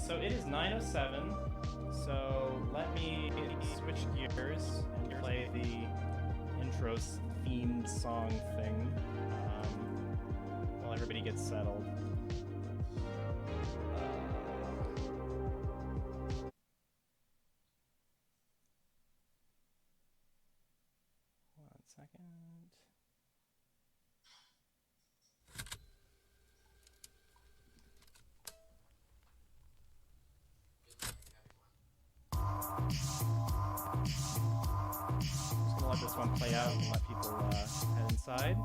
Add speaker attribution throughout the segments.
Speaker 1: So it is 9:07. So let me switch gears and play the intro theme song thing while everybody gets settled. One second. Just gonna let this one play out and let people head inside.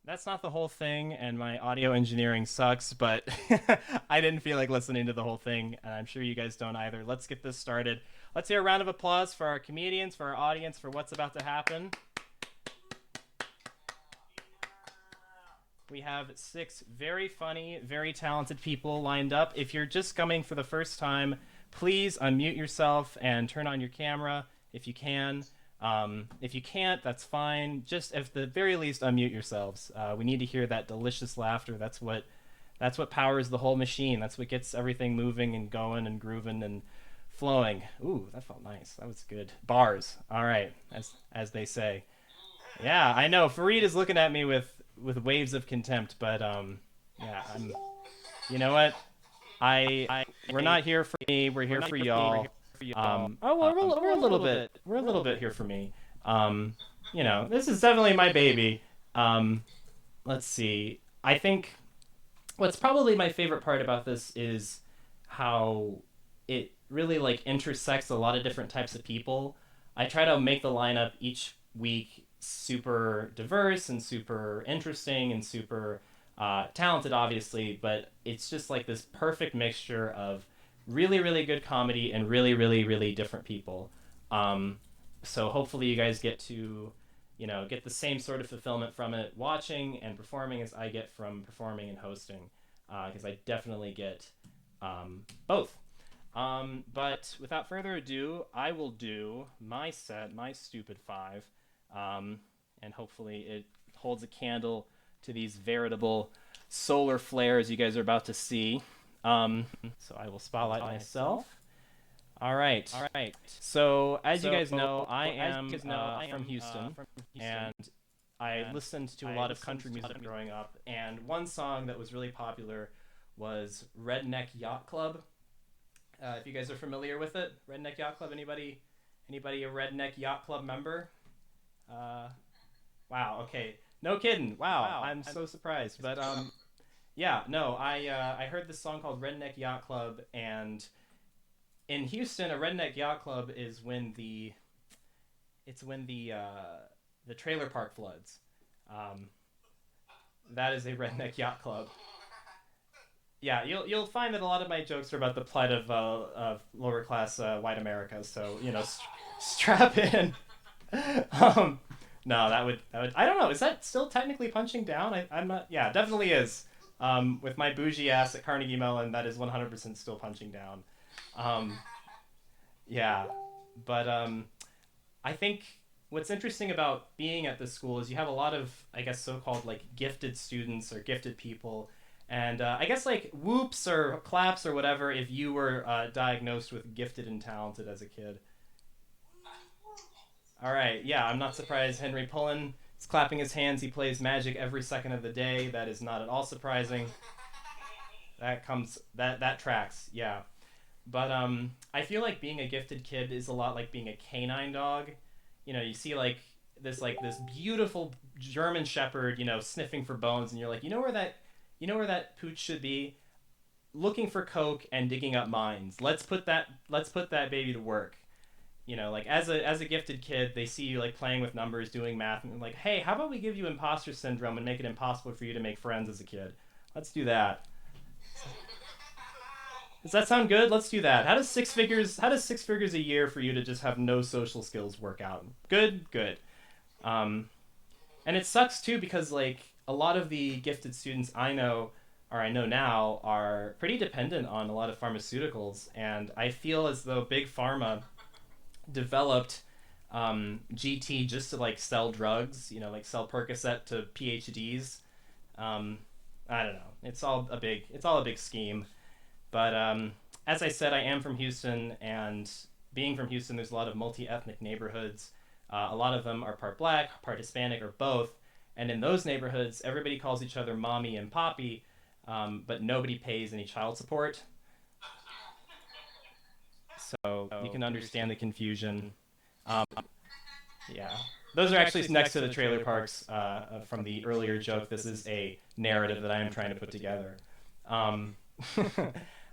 Speaker 1: That's not the whole thing, and my audio engineering sucks, but I didn't feel like listening to the whole thing, and I'm sure you guys don't either. Let's get this started. Let's hear a round of applause for our comedians, for our audience, for what's about to happen. We have 6 very funny, very talented people lined up. If you're just coming for the first time, please unmute yourself and turn on your camera if you can. If you can't, that's fine. Just at the very least, unmute yourselves. We need to hear that delicious laughter. That's what powers the whole machine. That's what gets everything moving and going and grooving and flowing. Ooh, that felt nice. That was good. Bars. All right, as they say. Yeah, I know. Farid is looking at me with waves of contempt, but yeah, I'm. You know what? We're not here for me. We're here for y'all. We're a little bit here for me. This is definitely my baby. Let's see. I think what's probably my favorite part about this is how it really like intersects a lot of different types of people. I try to make the lineup each week super diverse and super interesting and super talented, obviously, but it's just like this perfect mixture of really, really good comedy and really, really, really different people. So hopefully you guys get to, get the same sort of fulfillment from it watching and performing as I get from performing and hosting, because I definitely get both. But without further ado, I will do my set, my stupid 5, and hopefully it holds a candle to these veritable solar flares you guys are about to see. So I will spotlight myself. All right. So as you guys know, I am from Houston, and I listened to a lot of country music growing up. And one song that was really popular was Redneck Yacht Club. If you guys are familiar with it, Redneck Yacht Club. Anybody a Redneck Yacht Club member? Wow. Okay. No kidding. Wow. I'm so surprised. But yeah, no, I heard this song called Redneck Yacht Club, and in Houston, a Redneck Yacht Club is when the trailer park floods. That is a Redneck Yacht Club. Yeah, you'll find that a lot of my jokes are about the plight of lower class white America. So strap in. No, that would I don't know. Is that still technically punching down? I'm not. Yeah, definitely is. With my bougie ass at Carnegie Mellon, that is 100% still punching down. Um, yeah, but I think what's interesting about being at this school is you have a lot of, I guess, so-called like gifted students or gifted people, and I guess like whoops or claps or whatever if you were diagnosed with gifted and talented as a kid. All right, yeah, I'm not surprised. Henry Pullen is clapping his hands. He plays Magic every second of the day. That is not at all surprising. That tracks. Yeah, but I feel like being a gifted kid is a lot like being a canine dog. You see like this beautiful German Shepherd, sniffing for bones, and you're like, you know where that pooch should be, looking for coke and digging up mines. Let's put that baby to work. Like as a gifted kid, they see you like playing with numbers, doing math, and like, hey, how about we give you imposter syndrome and make it impossible for you to make friends as a kid? Let's do that. Does that sound good? Let's do that. How does 6 figures a year for you to just have no social skills work out? Good, good. Um, and it sucks too because like a lot of the gifted students I know or I know now are pretty dependent on a lot of pharmaceuticals, and I feel as though big pharma developed GT just to like sell drugs, like sell Percocet to PhDs. Um, I don't know. It's all a big scheme. But as I said, I am from Houston, and being from Houston, there's a lot of multi-ethnic neighborhoods. A lot of them are part black, part Hispanic, or both. And in those neighborhoods, everybody calls each other mommy and poppy, but nobody pays any child support. So you can understand the confusion. Um, yeah. Those are actually next to the trailer parks from the earlier joke. This is a narrative that I am trying to put together. Um,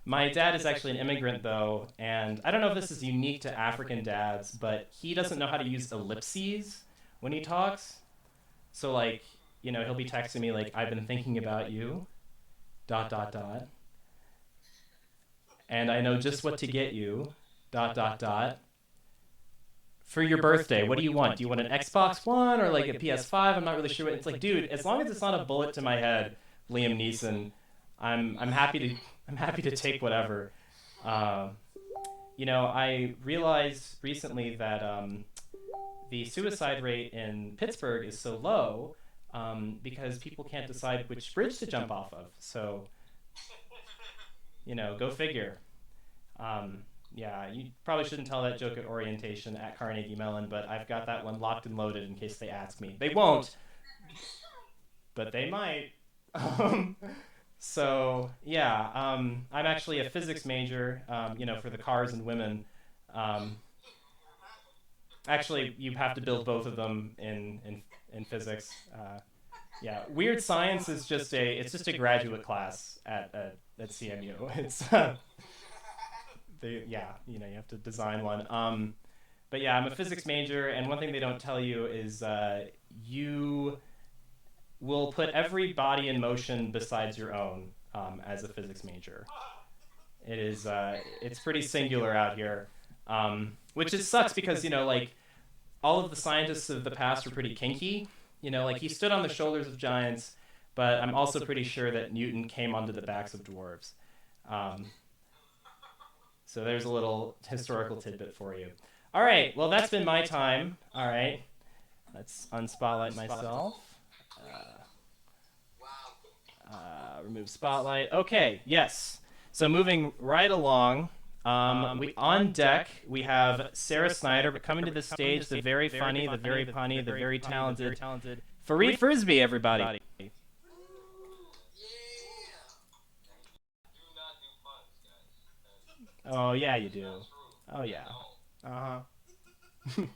Speaker 1: my dad is actually an immigrant, though, and I don't know if this is unique to African dads, but he doesn't know how to use ellipses when he talks. So, like, he'll be texting me, like, I've been thinking about you, dot, dot, dot, and I know just what to get you, dot, dot, dot, for your birthday. What do you want? Do you want an Xbox One or like a PS5? I'm not really sure. It's like, dude, as long as it's not a bullet to my head, Liam Neeson, I'm happy to I'm happy to take whatever. Uh, I realized recently that the suicide rate in Pittsburgh is so low because people can't decide which bridge to jump off of. So, go figure. Um, yeah, you probably shouldn't tell that joke at orientation at Carnegie Mellon, but I've got that one locked and loaded in case they ask me. They won't, but they might. Um, so yeah, I'm actually a physics major. For the cars and women. Um, Actually, you have to build both of them in physics. Yeah, weird science is just a graduate class at CMU. You have to design one. But yeah, I'm a physics major, and one thing they don't tell you is you will put every body in motion besides your own as a physics major. It's pretty singular out here, which is sucks because like all of the scientists of the past were pretty kinky. Like he stood on the shoulders of giants, but I'm also pretty sure that Newton came onto the backs of dwarves. Um, so there's a little historical tidbit for you. All right, well that's been my time. All right, let's unspotlight myself. Uh, remove spotlight. Okay, yes. So moving right along, we on deck we have Sara Snyder, but coming to the stage, the very funny, the very punny, the very talented Farid Frisby, everybody. Oh yeah, you do. Oh yeah. Uh huh.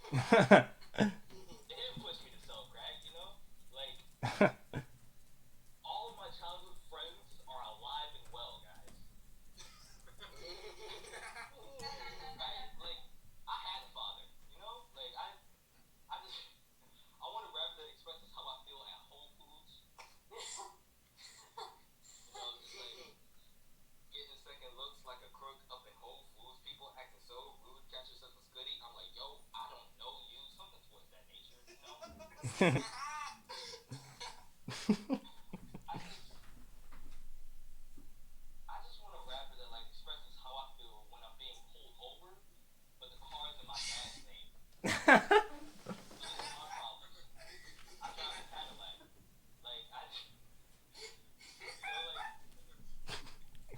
Speaker 2: didn't push me to sell crack, you know? Like, all of my childhood friends are alive and well, guys. Right? Like, I had a father, you know? Like, I just, I want a rap that expresses how I feel at Whole Foods. You know, just like getting second looks like a crook up in Whole Foods. People acting so rude. Catch yourself a goodie. I'm like, yo, I don't know you. Something towards that nature, you know? I just, I just want a rapper that like expresses how I feel when I'm being pulled over, but the car's in my dad's name. These are my problems. I drive a Cadillac. Like I, you know, like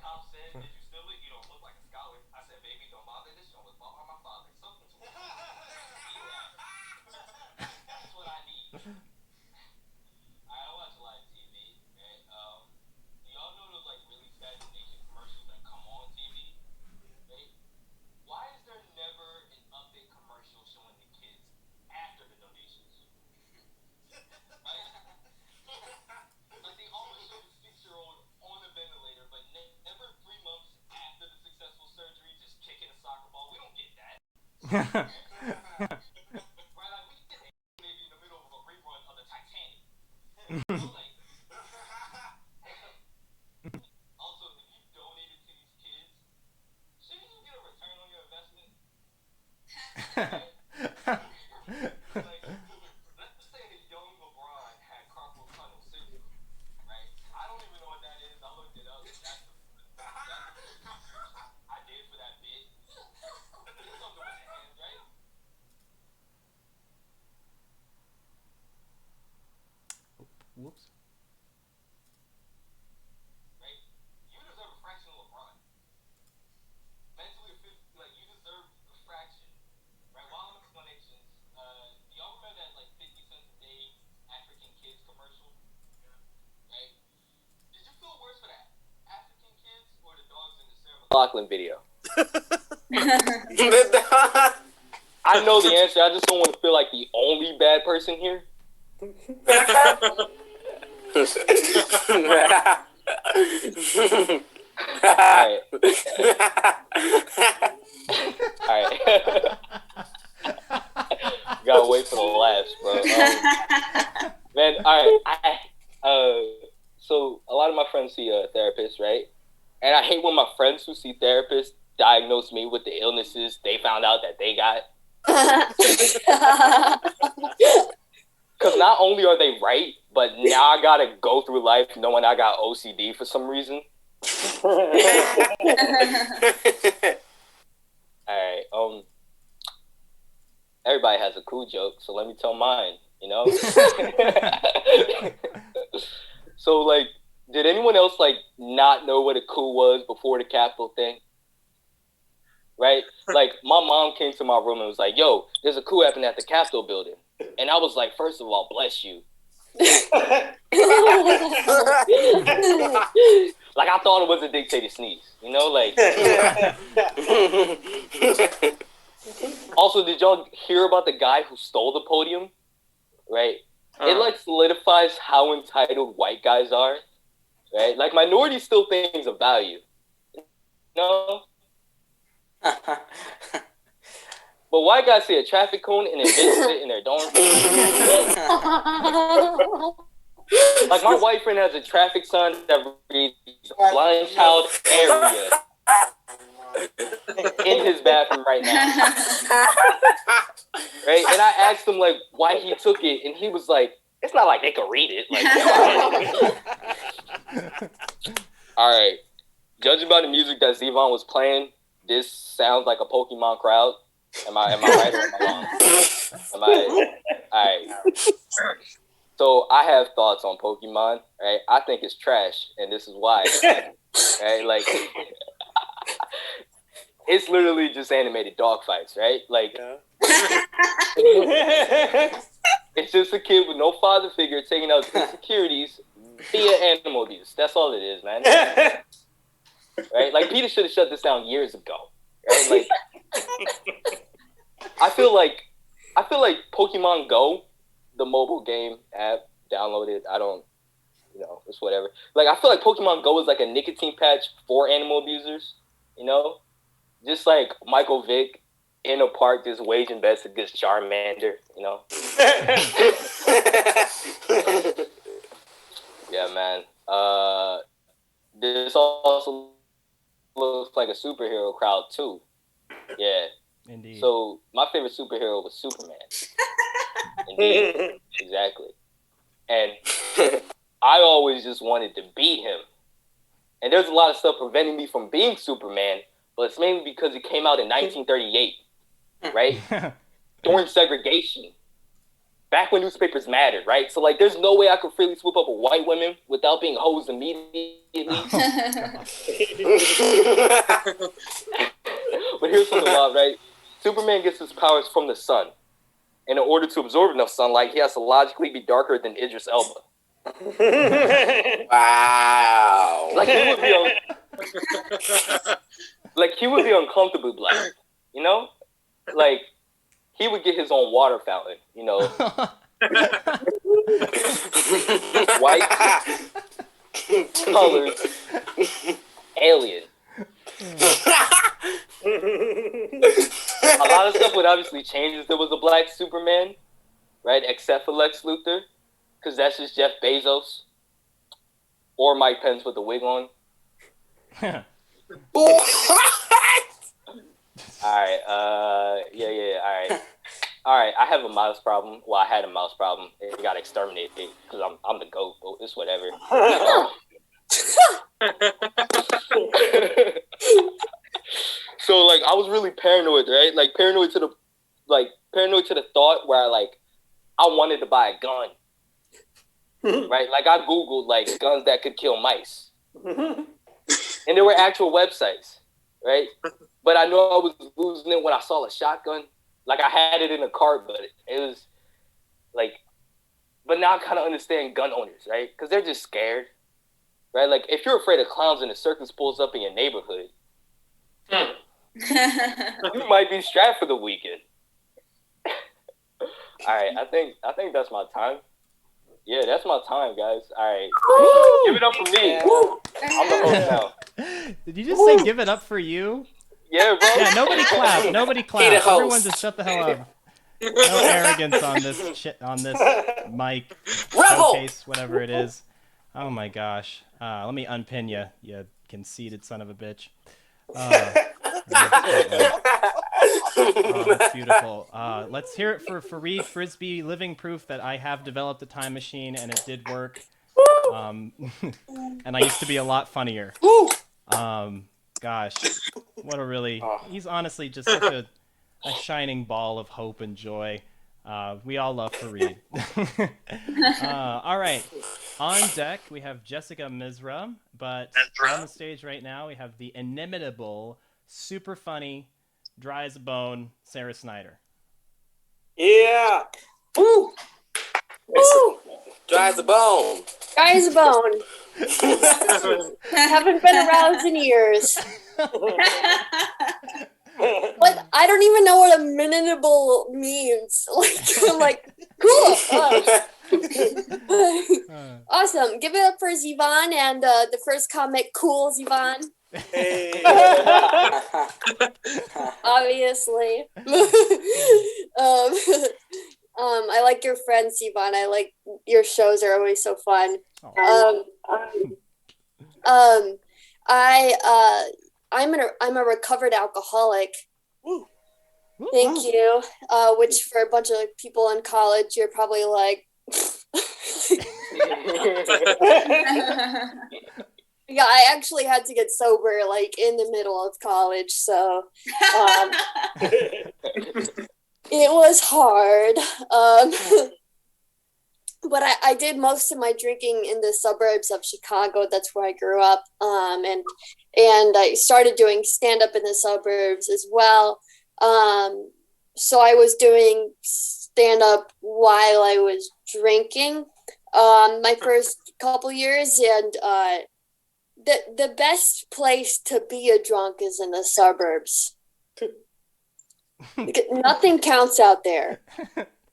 Speaker 2: cop said, did you steal it? You don't look like a scholar. I said, baby, don't bother. This joint was bought by my father. Something to it. That's what I need. I watch a lot of TV, right? Do y'all know those like really sad donation commercials that come on TV? Right? Why is there never an update commercial showing the kids after the donations? Right? Like they always show the 6-year-old on a ventilator, but never 3 months after the successful surgery, just kicking a soccer ball. We don't get that. Right? Like we get that maybe in the middle of a rerun of the Titanic. You know, like also if you donated to these kids, shouldn't you get a return on your investment? Right? Like, let's say that young LeBron had carpal tunnel syndrome, right? I don't even know what that is. I looked it up. That's the research I did for that bit. Something with the hands, right?
Speaker 1: Whoops.
Speaker 2: Right? You deserve a fraction of LeBron. Mentally, like you deserve a fraction. Right? While I'm explanations, do y'all remember that like 50 cents a day African kids commercial? Right? Did you feel worse for that African kids or the dogs in the Sarah McLachlan video? I know the answer. I just don't want to feel like the only bad person here. Alright. Alright. Gotta wait for the laughs, bro. Man, alright. So a lot of my friends see a therapist, right? And I hate when my friends who see therapists diagnose me with the illnesses they found out that they got. Because not only are they right, but now I gotta go through life knowing I got OCD for some reason. Alright, everybody has a cool joke, so let me tell mine, you know? So, like, did anyone else, like, not know what a coup was before the Capitol thing? Right? Like, my mom came to my room and was like, yo, there's a coup happening at the Capitol building. And I was like, first of all, bless you. Like, I thought it was a dictator sneeze, you know? Like, also, did y'all hear about the guy who stole the podium? Right? It, like, solidifies how entitled white guys are. Right? Like, minorities still things of value. You know? But white guys see a traffic cone and envision it in their dorm. Like, my white friend has a traffic sign that reads blind child area in his bathroom right now. Right? And I asked him, like, why he took it, and he was like, it's not like they could read it. Like, all right. Judging by the music that Zevon was playing, this sounds like a Pokemon crowd. Am I right or am I wrong? All right. So I have thoughts on Pokemon, right? I think it's trash, and this is why. Right? Like, it's literally just animated dog fights, right? Like, it's just a kid with no father figure taking out insecurities via animal abuse. That's all it is, man. Right? Like, Peter should have shut this down years ago. Right? Like, I feel like I feel like Pokemon Go, the mobile game app, downloaded. I don't, it's whatever. Like, I feel like Pokemon Go is like a nicotine patch for animal abusers, Just like Michael Vick in a park just waging bets against Charmander, Yeah, man. This also looks like a superhero crowd, too. Yeah.
Speaker 1: Indeed.
Speaker 2: So, my favorite superhero was Superman. Indeed. Exactly. And I always just wanted to beat him. And there's a lot of stuff preventing me from being Superman, but it's mainly because it came out in 1938, right? During segregation. Back when newspapers mattered, right? So, like, there's no way I could freely swoop up a white woman without being hosed immediately. But here's something wild, right? Superman gets his powers from the sun. And in order to absorb enough sunlight, he has to logically be darker than Idris Elba.
Speaker 3: Wow.
Speaker 2: Like, he would be uncomfortably black, Like, he would get his own water fountain, White, colored, alien. A lot of stuff would obviously change if there was a black Superman, right? Except for Lex Luthor, because that's just Jeff Bezos or Mike Pence with the wig on. Alright, Alright, I have a mouse problem. Well, I had a mouse problem. It got exterminated because I'm the GOAT, but it's whatever. So, like, I was really paranoid, right? Like, paranoid to the thought where I wanted to buy a gun. Right? Like, I Googled, guns that could kill mice. And there were actual websites, right? But I know I was losing it when I saw a shotgun. Like, I had it in a cart, but it was, but now I kind of understand gun owners, right? Because they're just scared, right? Like, if you're afraid of clowns and a circus pulls up in your neighborhood, you might be strapped for the weekend. All right, I think that's my time. Yeah, that's my time, guys. All right. Woo! Give it up for me. Woo! I'm the host now.
Speaker 1: Did you just say give it up for you?
Speaker 2: Yeah, bro.
Speaker 1: Yeah, nobody clap. Nobody clap. Everyone just shut the hell up. No arrogance on this mic showcase, whatever it is. Oh my gosh. Let me unpin you, you conceited son of a bitch. That's beautiful. Let's hear it for Farid Frisby, living proof that I have developed a time machine and it did work. And I used to be a lot funnier. Gosh, what a really... He's honestly just such a shining ball of hope and joy. We all love Farid. All right. On deck, we have Jessica Misra, but on the stage right now, we have the inimitable, super funny, dry as a bone, Sara Snyder.
Speaker 3: Yeah. Woo. Woo. Dry as a bone.
Speaker 4: Dry as a bone. Haven't been aroused in years. What? I don't even know what a minutable means. I'm like, cool. Awesome. Give it up for Zivan and the first comic, Cool Zivan.
Speaker 3: Hey.
Speaker 4: Obviously. I like your friends, Zivan. I like your shows are always so fun. I'm a recovered alcoholic.
Speaker 3: Ooh.
Speaker 4: Thank you. Which for a bunch of people in college, you're probably like. Yeah, I actually had to get sober in the middle of college, so it was hard. But I did most of my drinking in the suburbs of Chicago. That's where I grew up. And I started doing stand-up in the suburbs as well. So I was doing stand-up while I was drinking my first couple years. And the best place to be a drunk is in the suburbs. Nothing counts out there.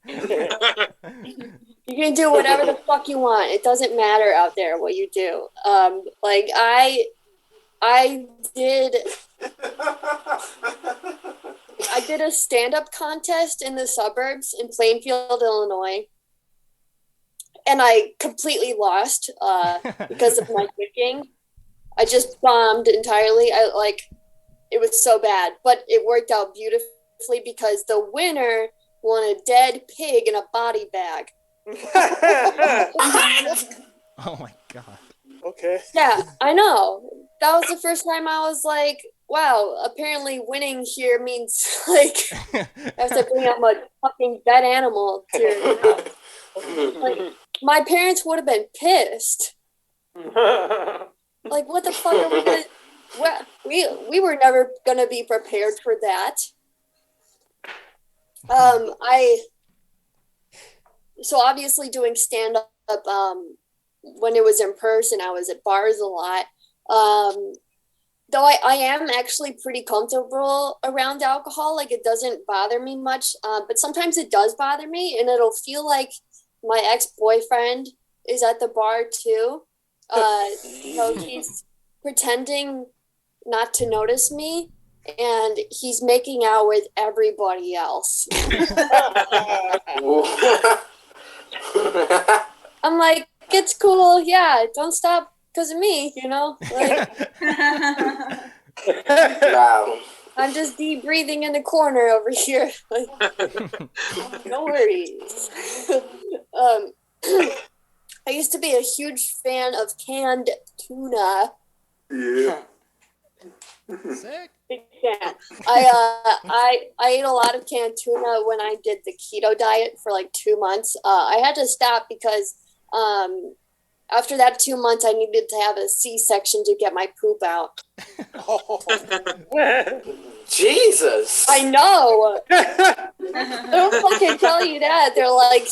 Speaker 4: You can do whatever the fuck you want. It doesn't matter out there what you do. Like I did a stand-up contest in the suburbs in Plainfield, Illinois, and I completely lost because of my drinking. I just bombed entirely. It was so bad, but it worked out beautifully because the winner won a dead pig in a body bag.
Speaker 1: Oh my god.
Speaker 3: Okay.
Speaker 4: Yeah, I know. That was the first time I was like, wow, apparently winning here means like I have to bring up a fucking dead animal to your house. Like, my parents would have been pissed. Like, what the fuck are we gonna... We were never gonna be prepared for that. So obviously doing stand-up, when it was in person, I was at bars a lot. Though I am actually pretty comfortable around alcohol, like it doesn't bother me much, but sometimes it does bother me, and it'll feel like my ex-boyfriend is at the bar too. So he's pretending not to notice me, and he's making out with everybody else. I'm like, it's cool, yeah, don't stop because of me, you know? Like,
Speaker 3: Wow.
Speaker 4: I'm just deep breathing in the corner over here. Like, no worries. I used to be a huge fan of canned tuna.
Speaker 3: Yeah.
Speaker 1: Sick.
Speaker 4: Big fan. I ate a lot of canned tuna when I did the keto diet for like 2 months. I had to stop because after that 2 months, I needed to have a C-section to get my poop out.
Speaker 3: Jesus.
Speaker 4: I know. They don't fucking tell you that. They're like,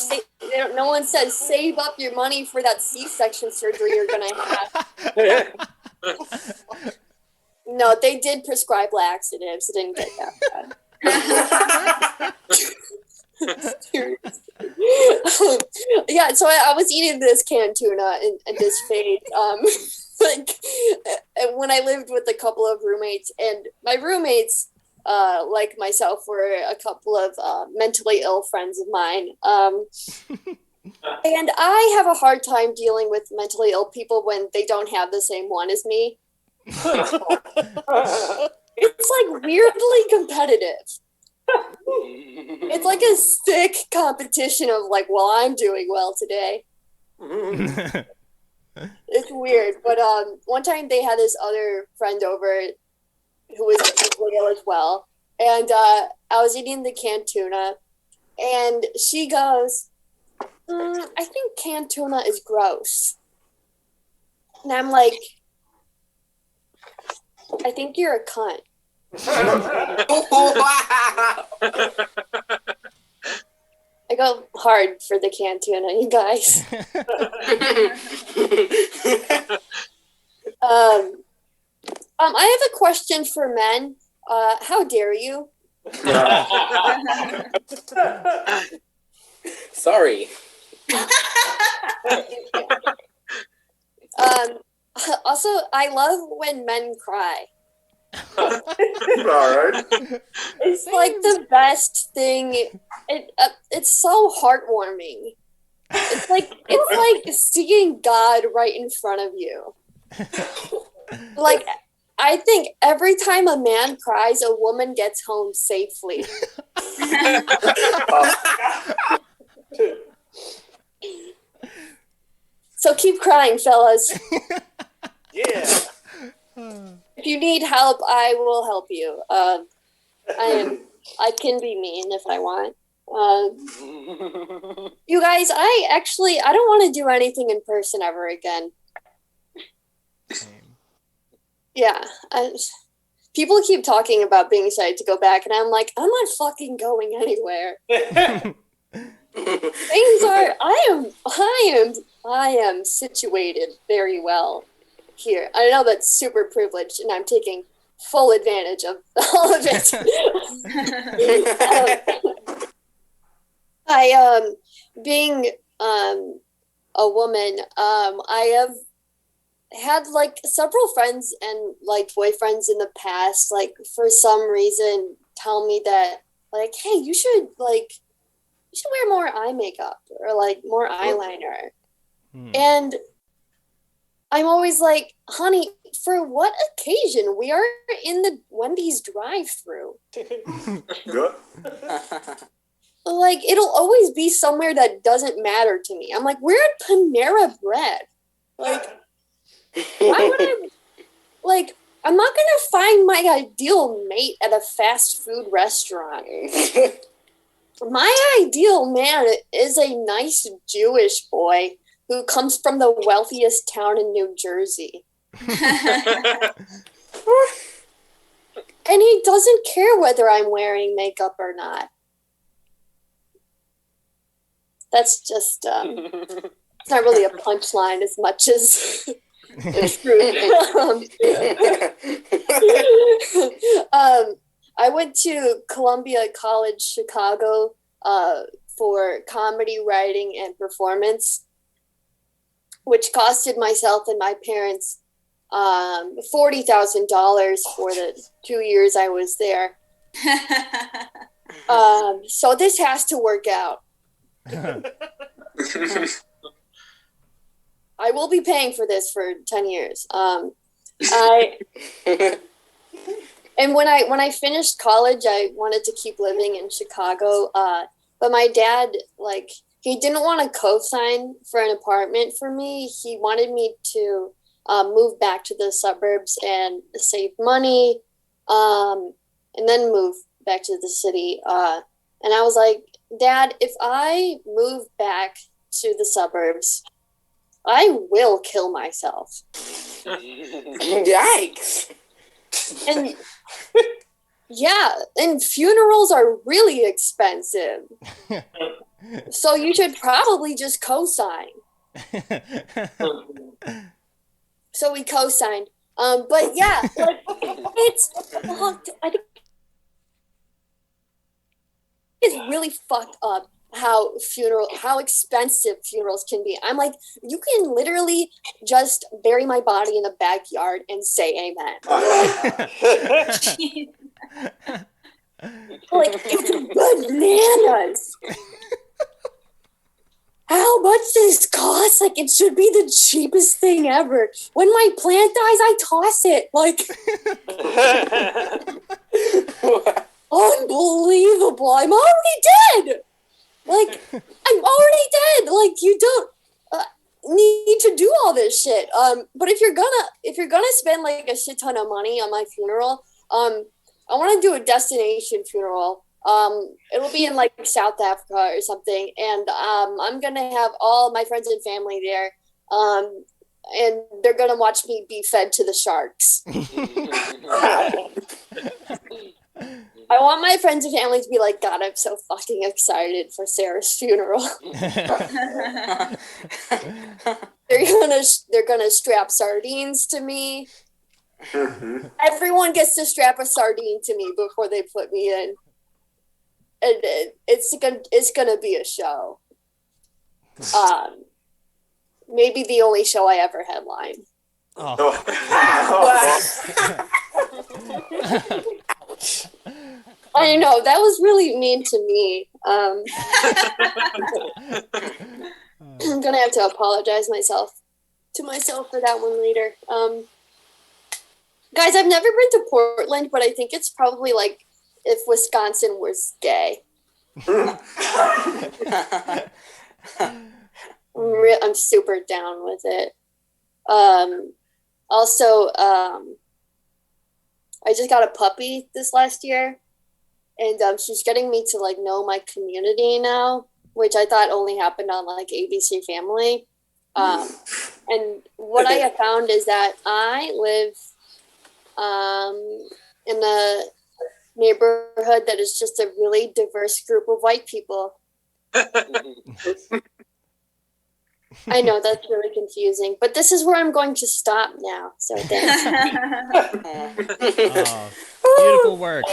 Speaker 4: no one says save up your money for that C-section surgery you're gonna have. No, they did prescribe laxatives. It didn't get that bad. Yeah, so I was eating this canned tuna and this fade. Like when I lived with a couple of roommates, and my roommates, like myself, were a couple of mentally ill friends of mine. And I have a hard time dealing with mentally ill people when they don't have the same one as me. It's like weirdly competitive. It's like a sick competition of like, well, I'm doing well today. It's weird, but one time they had this other friend over who was ill as well, and I was eating the canned tuna, and she goes, I think canned tuna is gross. And I'm like, I think you're a cunt. I go hard for the canned tuna, you guys. I have a question for men. How dare you?
Speaker 3: Sorry.
Speaker 4: Also, I love when men cry.
Speaker 3: All right.
Speaker 4: It's like the best thing. It's so heartwarming. It's like seeing God right in front of you. Like, I think every time a man cries, a woman gets home safely. So keep crying, fellas.
Speaker 3: Yeah.
Speaker 4: If you need help, I will help you. I can be mean if I want. You guys, I don't want to do anything in person ever again.
Speaker 1: Same.
Speaker 4: Yeah. People keep talking about being excited to go back, and I'm like, I'm not fucking going anywhere. Things are, I am situated very well here. I know that's super privileged, and I'm taking full advantage of all of it. Being a woman, I have had like several friends and like boyfriends in the past, like for some reason tell me that like, hey, you should wear more eye makeup or like more eyeliner. And I'm always like, honey, for what occasion? We are in the Wendy's drive-thru. Like, it'll always be somewhere that doesn't matter to me. I'm like, we're at Panera Bread. Like, why would I? Like, I'm not gonna find my ideal mate at a fast food restaurant. My ideal man is a nice Jewish boy who comes from the wealthiest town in New Jersey. And he doesn't care whether I'm wearing makeup or not. That's just, it's not really a punchline as much as it's rude. I went to Columbia College, Chicago, for comedy writing and performance, which costed myself and my parents $40,000 for the 2 years I was there. So this has to work out. I will be paying for this for 10 years. And when I finished college, I wanted to keep living in Chicago. But my dad, like, he didn't want to co-sign for an apartment for me. He wanted me to move back to the suburbs and save money, and then move back to the city. And I was like, Dad, if I move back to the suburbs, I will kill myself.
Speaker 3: Yikes.
Speaker 4: And yeah, and funerals are really expensive. So you should probably just co-sign. So we co-signed. But yeah, like, it's fucked. I think it's really fucked up how expensive funerals can be. I'm like, you can literally just bury my body in the backyard and say amen. Like, it's bananas. How much does this cost? Like, it should be the cheapest thing ever. When my plant dies, I toss it. Like, unbelievable. I'm already dead. Like, I'm already dead. Like, you don't need to do all this shit. But if you're gonna spend like a shit ton of money on my funeral, I want to do a destination funeral. It'll be in like South Africa or something, and I'm gonna have all my friends and family there, and they're gonna watch me be fed to the sharks. I want my friends and family to be like, God, I'm so fucking excited for Sarah's funeral. They're gonna strap sardines to me. Everyone gets to strap a sardine to me before they put me in. And it's gonna be a show. Maybe the only show I ever headlined.
Speaker 1: Oh.
Speaker 4: I know, that was really mean to me. I'm gonna have to apologize to myself for that one later. Guys, I've never been to Portland, but I think it's probably like if Wisconsin was gay. I'm super down with it. Also, I just got a puppy this last year, and she's getting me to like know my community now, which I thought only happened on like ABC Family. And what I have found is that I live in a neighborhood that is just a really diverse group of white people. I know that's really confusing, but this is where I'm going to stop now. So thanks.
Speaker 1: Oh, beautiful work.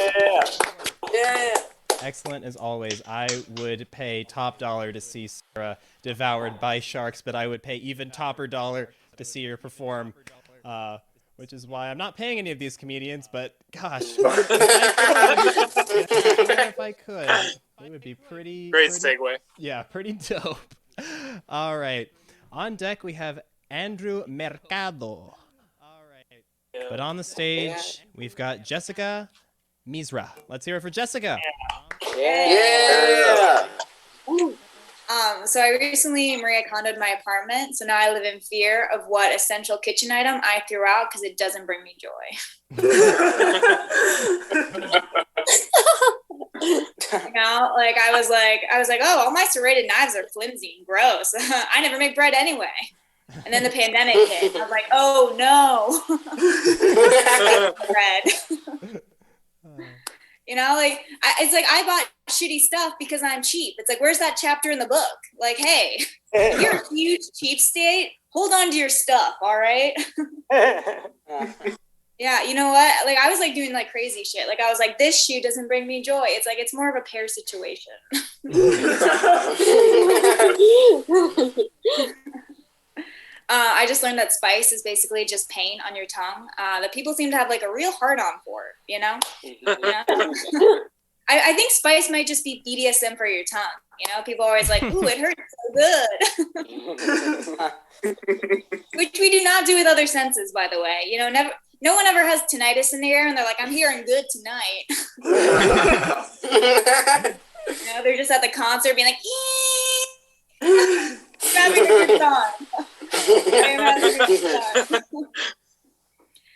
Speaker 3: Yeah.
Speaker 1: Excellent as always. I would pay top dollar to see Sarah devoured by sharks, but I would pay even topper dollar to see her perform, which is why I'm not paying any of these comedians, but gosh, if I could, it would be pretty...
Speaker 5: Great segue.
Speaker 1: Yeah, pretty dope. All right. On deck, we have Andrew Mercado. All right. But on the stage, we've got Jessica Misra. Let's hear it for Jessica.
Speaker 3: Yeah.
Speaker 6: So I recently Maria Kondo'd my apartment, so now I live in fear of what essential kitchen item I threw out because it doesn't bring me joy. You know, like I was like, oh, all my serrated knives are flimsy and gross. I never make bread anyway. And then the pandemic hit. I was like, oh no, bread. You know, like it's like I bought shitty stuff because I'm cheap. It's like, where's that chapter in the book? Like, hey, you're a huge cheapskate. Hold on to your stuff, all right? Yeah, you know what? Like I was like doing like crazy shit. Like I was like, this shoe doesn't bring me joy. It's like it's more of a pair situation. I just learned that spice is basically just pain on your tongue that people seem to have like a real hard on for, you know? I think spice might just be BDSM for your tongue. You know, people are always like, ooh, it hurts so good. Which we do not do with other senses, by the way. You know, no one ever has tinnitus in the air and they're like, I'm hearing good tonight. You know, they're just at the concert being like, having a good time.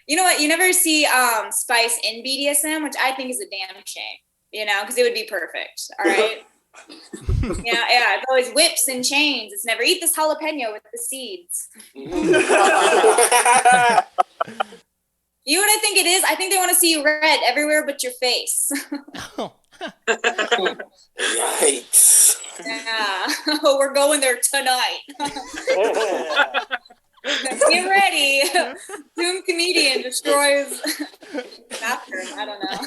Speaker 6: You know what? You never see spice in BDSM, which I think is a damn shame. You know, because it would be perfect. All right. Yeah. It's always whips and chains. It's never eat this jalapeno with the seeds. You know what I think it is? I think they want to see you red everywhere but your face.
Speaker 3: Yikes.
Speaker 6: Yeah. We're going there tonight. Get ready. Zoom comedian destroys bathroom. I don't know.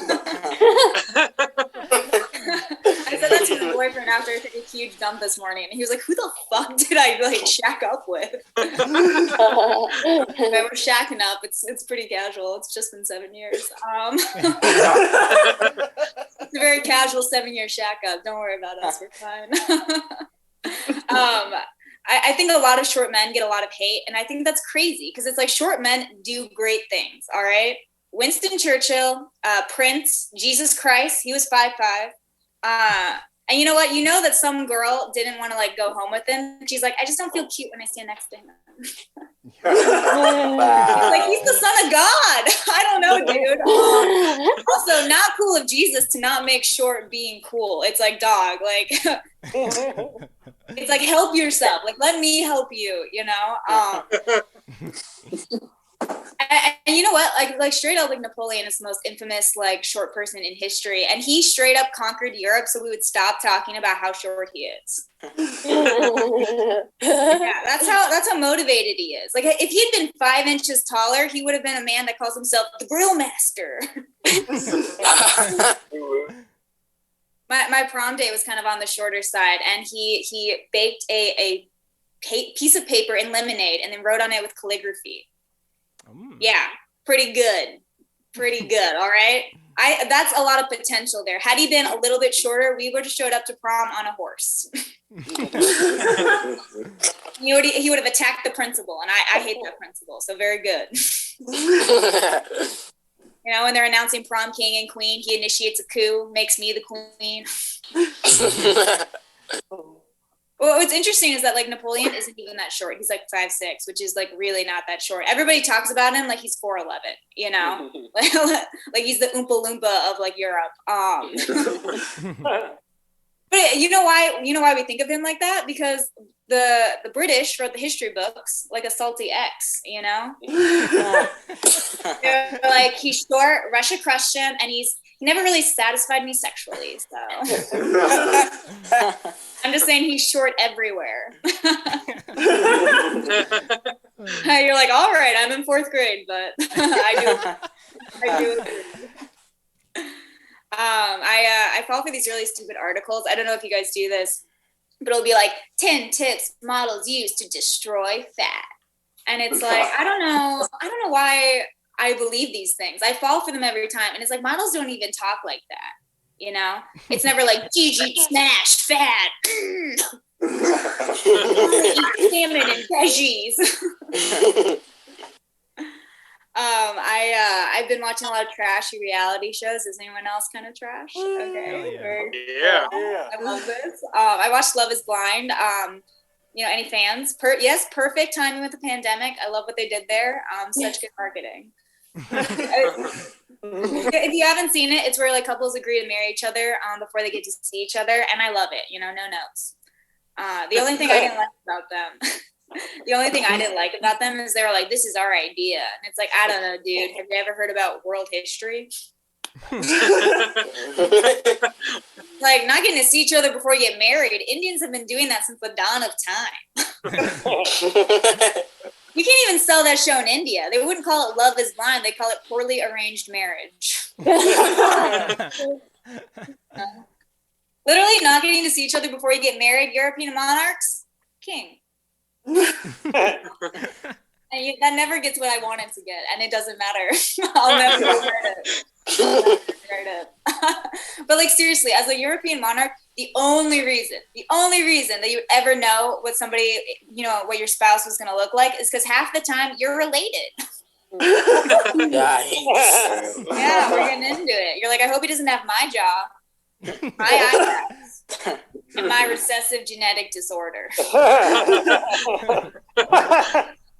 Speaker 6: I said that to my boyfriend after I took a huge dump this morning, and he was like, "Who the fuck did I like shack up with?" But we're shacking up. It's pretty casual. It's just been 7 years. It's a very casual 7-year shack up. Don't worry about us. We're fine. I think a lot of short men get a lot of hate, and I think that's crazy because it's like short men do great things, all right? Winston Churchill, Prince, Jesus Christ, he was 5'5". And you know what? You know that some girl didn't want to like go home with him. She's like, I just don't feel cute when I stand next to him. Like, he's the son of God. I don't know, dude. Also, not cool of Jesus to not make short being cool. It's like, dog, like... It's like, help yourself. Like, let me help you, you know? And you know what? Like straight up, like Napoleon is the most infamous, like, short person in history. And he straight up conquered Europe so we would stop talking about how short he is. Yeah, that's how motivated he is. Like, if he'd been 5 inches taller, he would have been a man that calls himself the Grill Master. My prom date was kind of on the shorter side, and he baked a piece of paper in lemonade and then wrote on it with calligraphy. Yeah, pretty good. All right. That's a lot of potential there. Had he been a little bit shorter, we would have showed up to prom on a horse. He would have attacked the principal, and I hate that principal. So very good. You know, when they're announcing prom king and queen, he initiates a coup, makes me the queen. Well, what's interesting is that, like, Napoleon isn't even that short. He's like 5'6", which is like really not that short. Everybody talks about him like he's 4'11", you know, like he's the Oompa Loompa of like Europe. But you know why we think of him like that? Because the British wrote the history books like a salty ex, you know? They're like, he's short, Russia crushed him, and he never really satisfied me sexually, so. I'm just saying he's short everywhere. You're like, all right, I'm in 4th grade, but I do agree. I fall for these really stupid articles. I don't know if you guys do this, but it'll be like 10 tips models use to destroy fat. And it's like, I don't know why I believe these things. I fall for them every time. And it's like, models don't even talk like that. You know, it's never like Gigi smash fat. Eat salmon and veggies. I've been watching a lot of trashy reality shows. Is anyone else kind of trash? Okay.
Speaker 5: Yeah.
Speaker 6: I love this. I watched Love is Blind. Any fans? Yes, perfect timing with the pandemic. I love what they did there. Such good marketing. If you haven't seen it, it's where like couples agree to marry each other before they get to see each other, and I love it. No notes. The only thing I didn't like about them is they were like, "This is our idea," and it's like, I don't know, dude. Have you ever heard about world history? Like, not getting to see each other before you get married. Indians have been doing that since the dawn of time. You can't even sell that show in India. They wouldn't call it Love is Blind. They call it Poorly Arranged Marriage. Literally not getting to see each other before you get married. European monarchs, king. And that never gets what I want it to get, and it doesn't matter. I'll never regret it. But like, seriously, as a European monarch, the only reason that you would ever know what somebody, what your spouse was going to look like is because half the time you're related.
Speaker 3: Nice.
Speaker 6: Yeah, we're getting into it. You're like, I hope he doesn't have my jaw, my eyebrows, and my recessive genetic disorder.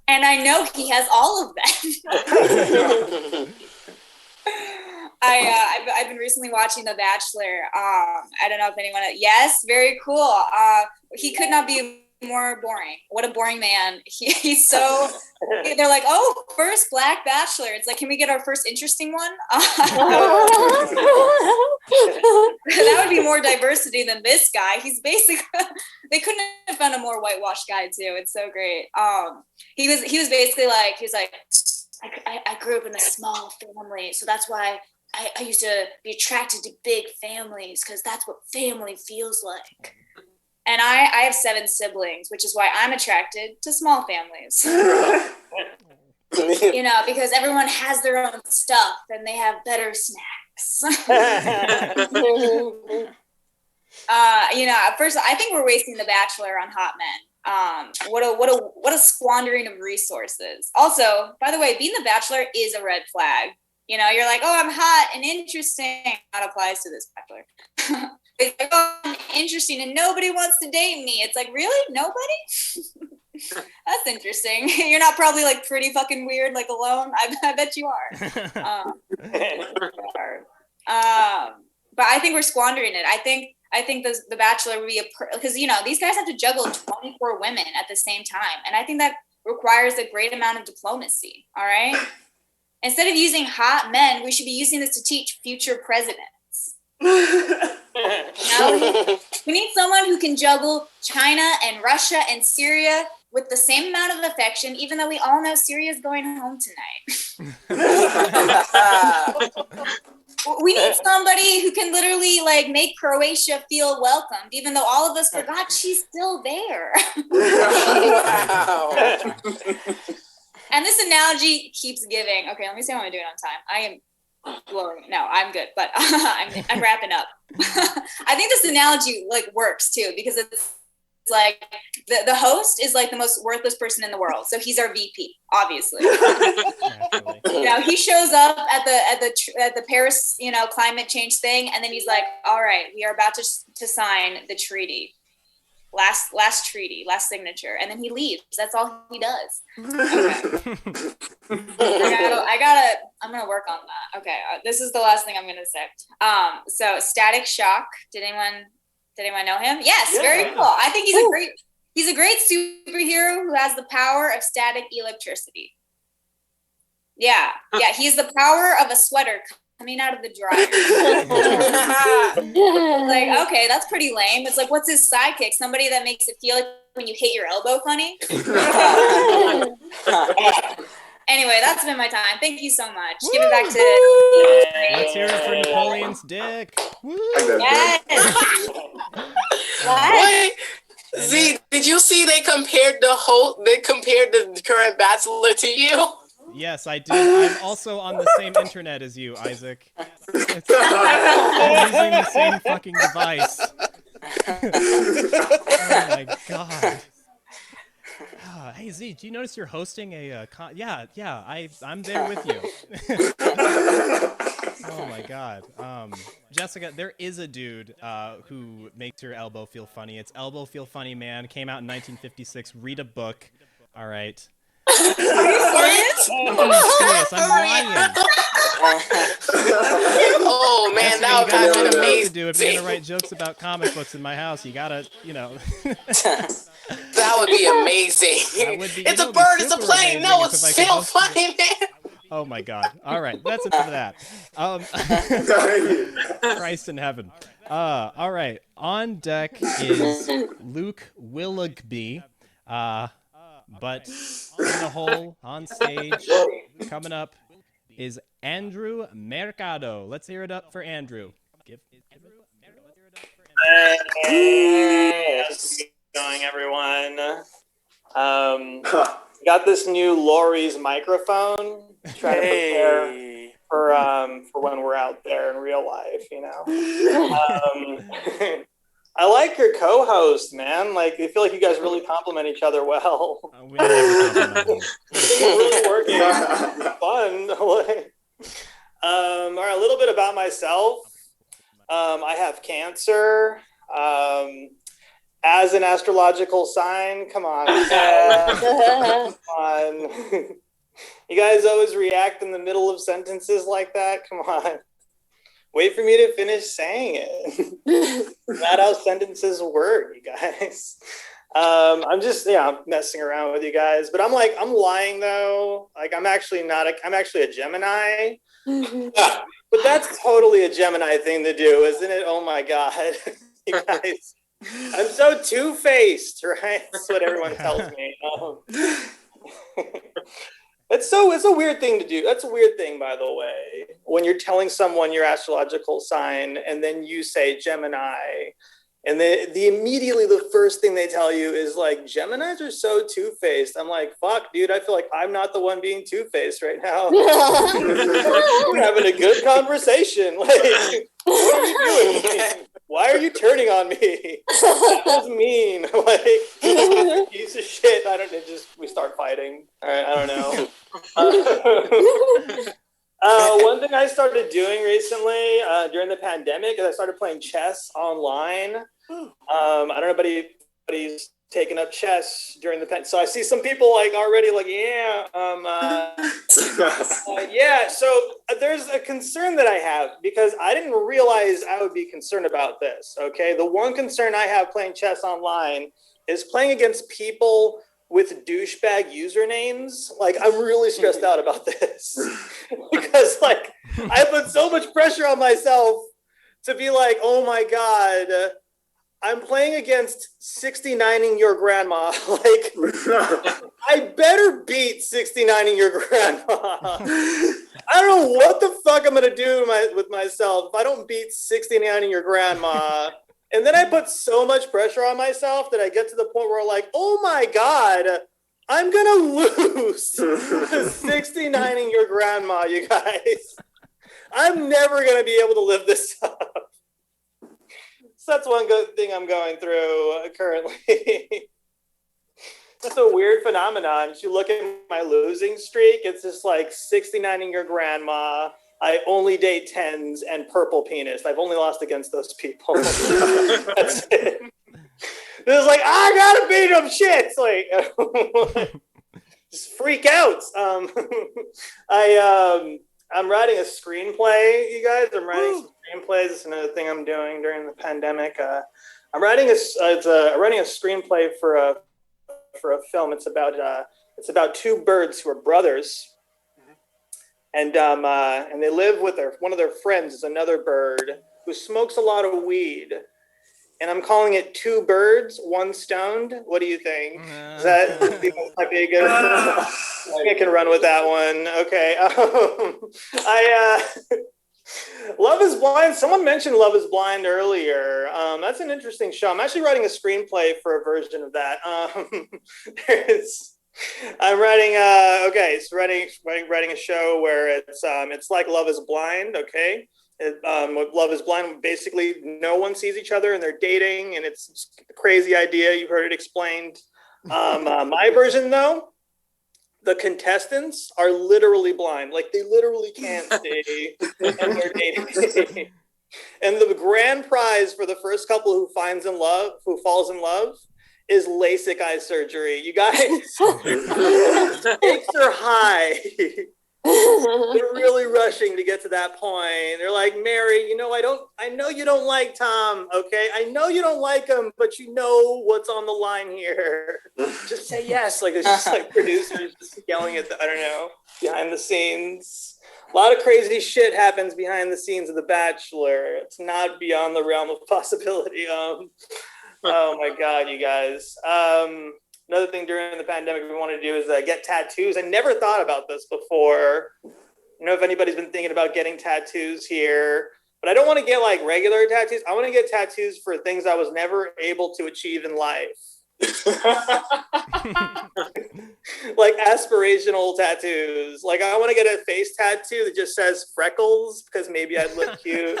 Speaker 6: And I know he has all of them. I've been recently watching The Bachelor. I don't know if anyone. Yes, very cool. He could not be more boring. What a boring man. He's so. They're like, oh, first Black Bachelor. It's like, can we get our first interesting one? That would be more diversity than this guy. He's basically. They couldn't have found a more whitewashed guy too. It's so great. He was basically like, I grew up in a small family, so that's why I used to be attracted to big families, because that's what family feels like. And I have 7 siblings, which is why I'm attracted to small families. Because everyone has their own stuff and they have better snacks. First, I think we're wasting The Bachelor on hot men. What a squandering of resources. Also, by the way, being The Bachelor is a red flag. You're like, oh, I'm hot and interesting. That applies to this Bachelor. It's like, oh, I'm interesting and nobody wants to date me. It's like, really? Nobody? That's interesting. You're not probably like pretty fucking weird, like alone. I bet you are. But I think we're squandering it. I think the Bachelor would be because these guys have to juggle 24 women at the same time, and I think that requires a great amount of diplomacy. All right. Instead of using hot men, we should be using this to teach future presidents. We need someone who can juggle China and Russia and Syria with the same amount of affection, even though we all know Syria's going home tonight. We need somebody who can literally like make Croatia feel welcomed, even though all of us forgot she's still there. And this analogy keeps giving. Okay, let me see how I'm doing on time. I am blowing. No, I'm good, but I'm wrapping up. I think this analogy like works too, because it's like the host is like the most worthless person in the world, so he's our VP, obviously. He shows up at the Paris climate change thing, and then he's like, all right, we are about to sign the treaty, last treaty, last signature, and then he leaves. That's all he does. Okay. I'm gonna work on that. Okay, this is the last thing I'm gonna say. So Static Shock, did anyone know him? Yes, yeah. Very cool. I think he's a great superhero who has the power of static electricity. Yeah, he's the power of a sweater coming out of the dryer. Like, okay, that's pretty lame. It's like, what's his sidekick? Somebody that makes it feel like when you hit your elbow funny? Anyway, that's been my time. Thank you so much. Give it back to...
Speaker 1: Let's hear it for Napoleon's dick. Woo!
Speaker 6: Yes.
Speaker 3: Wait, Z, did you see they compared the current Bachelor to you?
Speaker 1: Yes, I did. I'm also on the same internet as you, Isaac. I'm using the same fucking device. Oh my god. Hey Z, do you notice you're hosting a I'm there with you. Oh my god. Jessica, there is a dude who makes your elbow feel funny. It's Elbow Feel Funny Man. Came out in 1956. Read a book. All right.
Speaker 6: Are you serious?
Speaker 1: I'm serious. I'm lying.
Speaker 3: Oh man, that would have been amazing.
Speaker 1: To do if you're gonna write jokes about comic books in my house, you gotta,
Speaker 3: That would be amazing. It's a bird, it's a plane. No, it's still funny, man.
Speaker 1: Oh my god. All right, that's enough of that. Christ in heaven. All right. On deck is Luke Willoughby. But in the hole, on stage, coming up is Andrew Mercado. Let's hear it up for Andrew.
Speaker 5: Hey, how's it going, everyone? Got this new Lori's microphone. Trying to prepare for when we're out there in real life, I like your co-host, man. Like, I feel like you guys really compliment each other well.
Speaker 1: We never compliment.
Speaker 5: It's really working. Fun. All right, a little bit about myself. I have cancer. As an astrological sign, come on. Come on. You guys always react in the middle of sentences like that? Come on. Wait for me to finish saying it. Not how sentences work, you guys. I'm just, messing around with you guys. But I'm lying though. Like, I'm actually a Gemini. But that's totally a Gemini thing to do, isn't it? Oh my God. You guys. I'm so two-faced, right? That's what everyone tells me. It's a weird thing to do. That's a weird thing, by the way. When you're telling someone your astrological sign and then you say Gemini, and immediately the first thing they tell you is like, Geminis are so two-faced. I'm like, fuck, dude, I feel like I'm not the one being two-faced right now. We're having a good conversation. Like, what are you doing? Why are you turning on me? That was mean. Like, piece of shit. We start fighting. All right, I don't know. One thing I started doing recently during the pandemic is I started playing chess online. I don't know if anybody's taken up chess during the pandemic. So I see some people already so there's a concern that I have because I didn't realize I would be concerned about this. Okay. The one concern I have playing chess online is playing against people with douchebag usernames. Like, I'm really stressed out about this because I put so much pressure on myself to be like, oh my God, I'm playing against 69ing your grandma. Like, I better beat 69ing your grandma. I don't know what the fuck I'm going to do with myself if I don't beat 69ing your grandma. And then I put so much pressure on myself that I get to the point where oh my God, I'm going to lose to 69ing your grandma, you guys. I'm never going to be able to live this up. So that's one good thing I'm going through currently. That's a weird phenomenon. If you look at my losing streak, it's just 69ing your grandma. I only date 10s and purple penis. I've only lost against those people. That's it. It's I gotta beat them. Shit. It's just freak out. I'm writing a screenplay, you guys. I'm writing some screenplays. It's another thing I'm doing during the pandemic. I'm writing a screenplay for a film. It's about two birds who are brothers, and they live with one of their friends is another bird who smokes a lot of weed. And I'm calling it Two Birds, One Stoned. What do you think? Is that might be a good? I can run with that one. Okay. Love is Blind. Someone mentioned Love is Blind earlier. That's an interesting show. I'm actually writing a screenplay for a version of that. I'm writing. Writing a show where it's like Love is Blind. Okay. Love is Blind, basically no one sees each other and they're dating, and it's a crazy idea. You've heard it explained. My version, though, the contestants are literally blind. Like, they literally can't see, and they're dating. And the grand prize for the first couple who falls in love, is LASIK eye surgery. You guys, stakes are high. They're really rushing to get to that point. They're like, Mary, I know you don't like Tom, okay? I know you don't like him, but you know what's on the line here. Just say yes. Like, it's just like producers just yelling at behind the scenes. A lot of crazy shit happens behind the scenes of The Bachelor. It's not beyond the realm of possibility. Oh my God, you guys. Another thing during the pandemic we wanted to do is get tattoos. I never thought about this before. I don't know if anybody's been thinking about getting tattoos here, but I don't want to get like regular tattoos. I want to get tattoos for things I was never able to achieve in life. Like aspirational tattoos. Like, I want to get a face tattoo that just says freckles because maybe I'd look cute.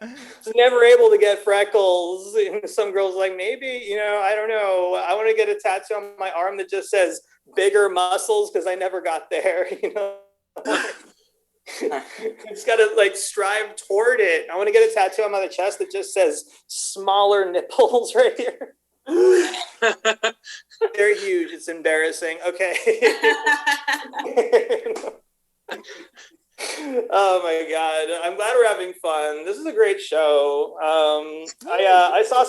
Speaker 5: Was never able to get freckles. Some girls like, maybe, I don't know. I want to get a tattoo on my arm that just says bigger muscles because I never got there. It's got to like strive toward it. I want to get a tattoo on my chest that just says smaller nipples right here. They're huge. It's embarrassing. Okay. Oh my God! I'm glad we're having fun. This is a great show. I saw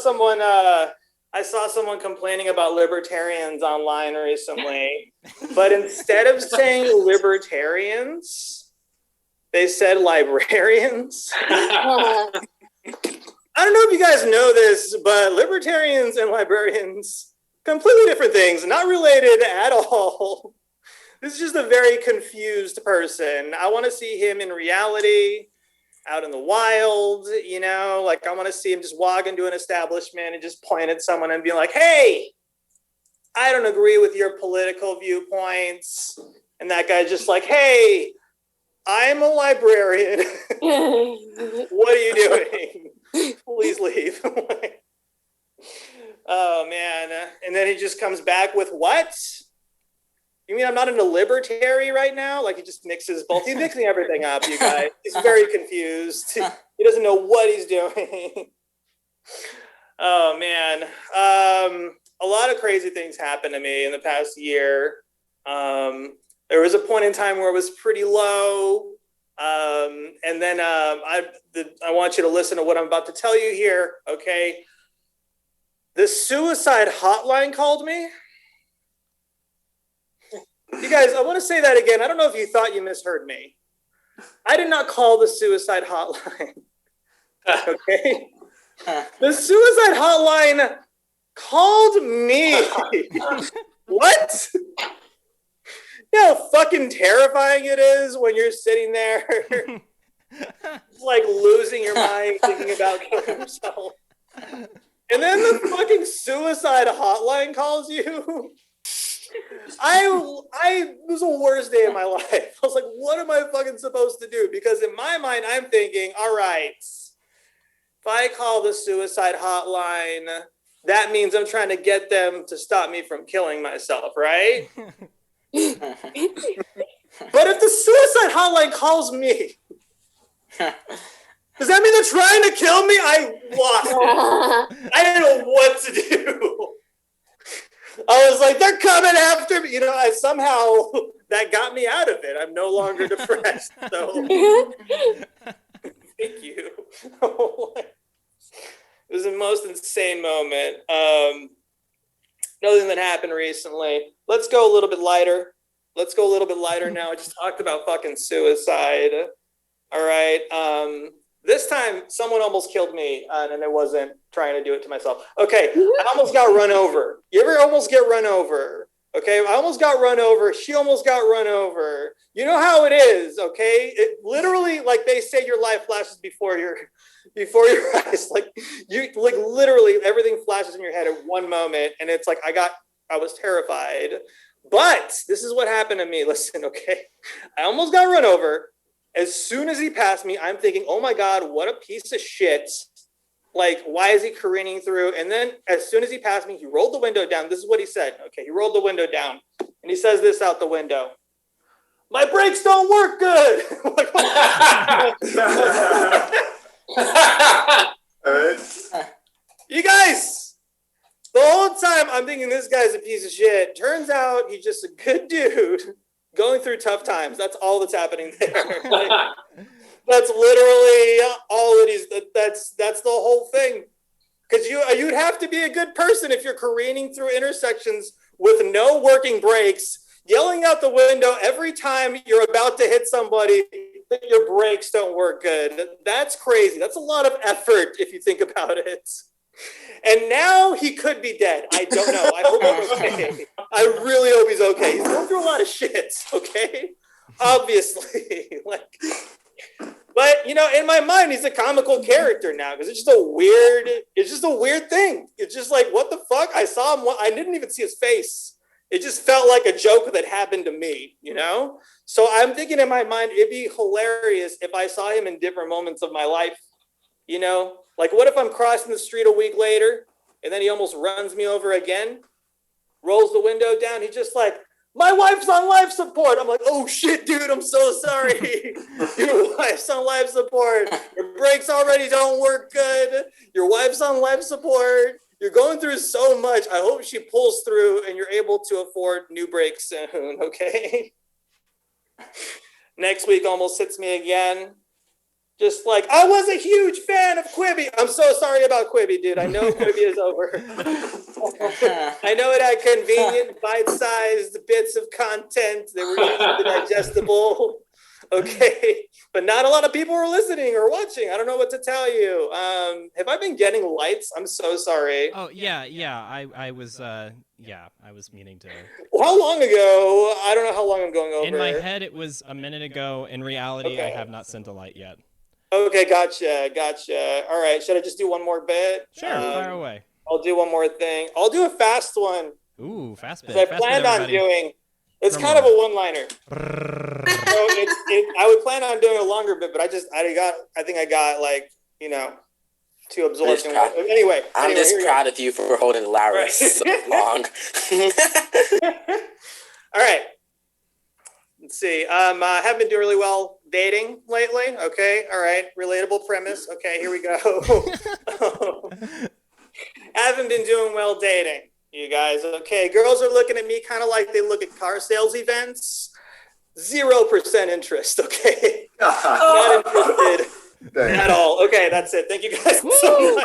Speaker 5: someone complaining about libertarians online recently, but instead of saying libertarians, they said librarians. I don't know if you guys know this, but libertarians and librarians, completely different things, not related at all. This is just a very confused person. I want to see him in reality, out in the wild, like I want to see him just walk into an establishment and just point at someone and be like, hey, I don't agree with your political viewpoints. And that guy's just like, hey, I'm a librarian. What are you doing? Please leave. Oh, man. And then he just comes back with what? You mean I'm not into libertary right now? Like, he just mixes both. He's mixing everything up, you guys. He's very confused. He doesn't know what he's doing. Oh, man. A lot of crazy things happened to me in the past year. There was a point in time where it was pretty low. And then I want you to listen to what I'm about to tell you here, okay? The suicide hotline called me. You guys, I want to say that again. I don't know if you thought you misheard me. I did not call the suicide hotline. Okay? The suicide hotline called me. What? You know how fucking terrifying it is when you're sitting there like losing your mind thinking about killing yourself. And then the fucking suicide hotline calls you. It was the worst day of my life. I was like, what am I fucking supposed to do? Because in my mind, I'm thinking, all right, if I call the suicide hotline, that means I'm trying to get them to stop me from killing myself, right? But if the suicide hotline calls me, does that mean they're trying to kill me? I lost it. I didn't know what to do. I was like, they're coming after me. I somehow, that got me out of it. I'm no longer depressed. So, thank you. It was the most insane moment. Another thing that happened recently. Let's go a little bit lighter. let's go a little bit lighter now. I just talked about fucking suicide. All right. This time, someone almost killed me, and I wasn't trying to do it to myself. Okay, I almost got run over. You ever almost get run over? Okay, I almost got run over. She almost got run over. You know how it is, okay? It literally, like they say, your life flashes before your eyes. Like literally everything flashes in your head at one moment, and it's like I was terrified. But this is what happened to me. Listen, okay, I almost got run over. As soon as he passed me, I'm thinking, oh my God, what a piece of shit. Like, why is he careening through? And then as soon as he passed me, he rolled the window down. This is what he said. Okay, he rolled the window down. And he says this out the window. My brakes don't work good. You guys, the whole time I'm thinking this guy's a piece of shit. Turns out he's just a good dude going through tough times. That's all that's happening there. Like, that's literally all it is. That's the whole thing. Because you'd have to be a good person if you're careening through intersections with no working brakes, yelling out the window every time you're about to hit somebody that your brakes don't work good. That's crazy. That's a lot of effort if you think about it. And now he could be dead. I don't know. I hope he's okay. I really hope he's okay. He's going through a lot of shit, okay? Obviously. But in my mind, he's a comical character now because it's just a weird thing. It's just like, what the fuck? I saw him. I didn't even see his face. It just felt like a joke that happened to me, So I'm thinking in my mind, it'd be hilarious if I saw him in different moments of my life, Like, what if I'm crossing the street a week later and then he almost runs me over again, rolls the window down. He's just like, my wife's on life support. I'm like, oh shit, dude, I'm so sorry. Your wife's on life support. Your brakes already don't work good. Your wife's on life support. You're going through so much. I hope she pulls through and you're able to afford new brakes soon, okay? Next week almost hits me again. Just like, I was a huge fan of Quibi. I'm so sorry about Quibi, dude. I know Quibi is over. I know it had convenient, bite-sized bits of content that were easily digestible. Okay. But not a lot of people were listening or watching. I don't know what to tell you. Have I been getting lights? I'm so sorry.
Speaker 1: Oh, yeah. I was meaning to.
Speaker 5: Well, how long ago? I don't know how long I'm going over.
Speaker 1: In my head, it was a minute ago. In reality, okay. I have not sent a light yet.
Speaker 5: Okay, gotcha. All right, should I just do one more bit?
Speaker 1: Sure, fire away.
Speaker 5: I'll do one more thing. I'll do a fast one.
Speaker 1: Ooh, fast bit.
Speaker 5: I planned on doing. It's kind of a one-liner. So I would plan on doing a longer bit, but I think I got like, too absorbed. Anyway.
Speaker 3: I'm just proud of you for holding Larry so long.
Speaker 5: All right. Let's see. I haven't been doing really well dating lately. Okay. All right. Relatable premise. Okay. Here we go. Haven't been doing well dating, you guys. Okay. Girls are looking at me kind of like they look at car sales events. 0% interest. Okay. Not interested at all. Okay. That's it. Thank you guys so much.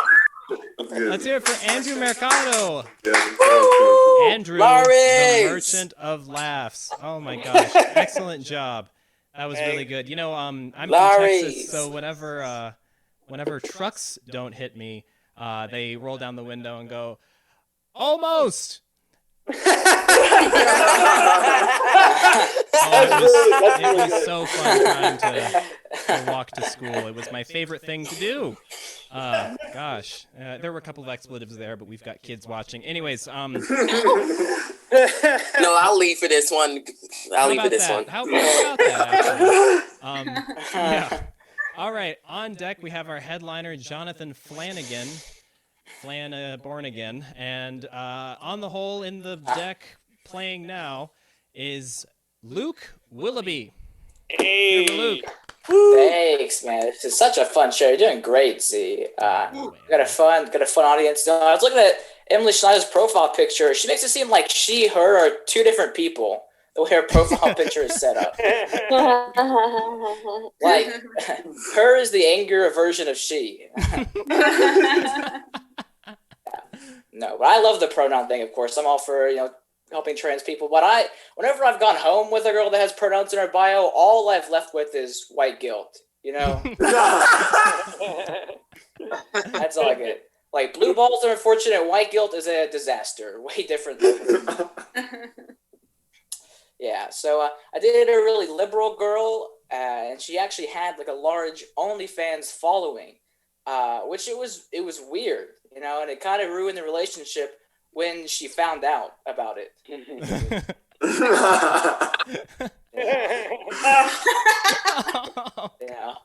Speaker 1: Let's hear it for Andrew Mercado. Andrew,
Speaker 3: Larry!
Speaker 1: The Merchant of Laughs. Oh my gosh, excellent job. That was really good. I'm from Texas, so whenever trucks don't hit me, they roll down the window and go, almost. It was so fun trying to walk to school. It was my favorite thing to do. Gosh, there were a couple of expletives there, but we've got kids watching. Anyways,
Speaker 3: no, I'll leave for this one. How about
Speaker 1: that? Actually? Yeah. All right, on deck we have our headliner, Jonathan Flanagan. Born again, and on the hole in the deck playing now is Luke Willoughby.
Speaker 5: Hey,
Speaker 1: Luke.
Speaker 7: Thanks, man. This is such a fun show. You're doing great, Z. Got a fun audience. I was looking at Emily Schneider's profile picture. She makes it seem like she, her are two different people. The way her profile picture is set up. Like, her is the angrier version of she. No, but I love the pronoun thing, of course. I'm all for, helping trans people. But whenever I've gone home with a girl that has pronouns in her bio, all I've left with is white guilt. You know, that's all I get. Like blue balls are unfortunate. White guilt is a disaster. Way different. Yeah. So I dated a really liberal girl, and she actually had like a large OnlyFans following, which it was weird, you know, and it kind of ruined the relationship when she found out about it. Yeah.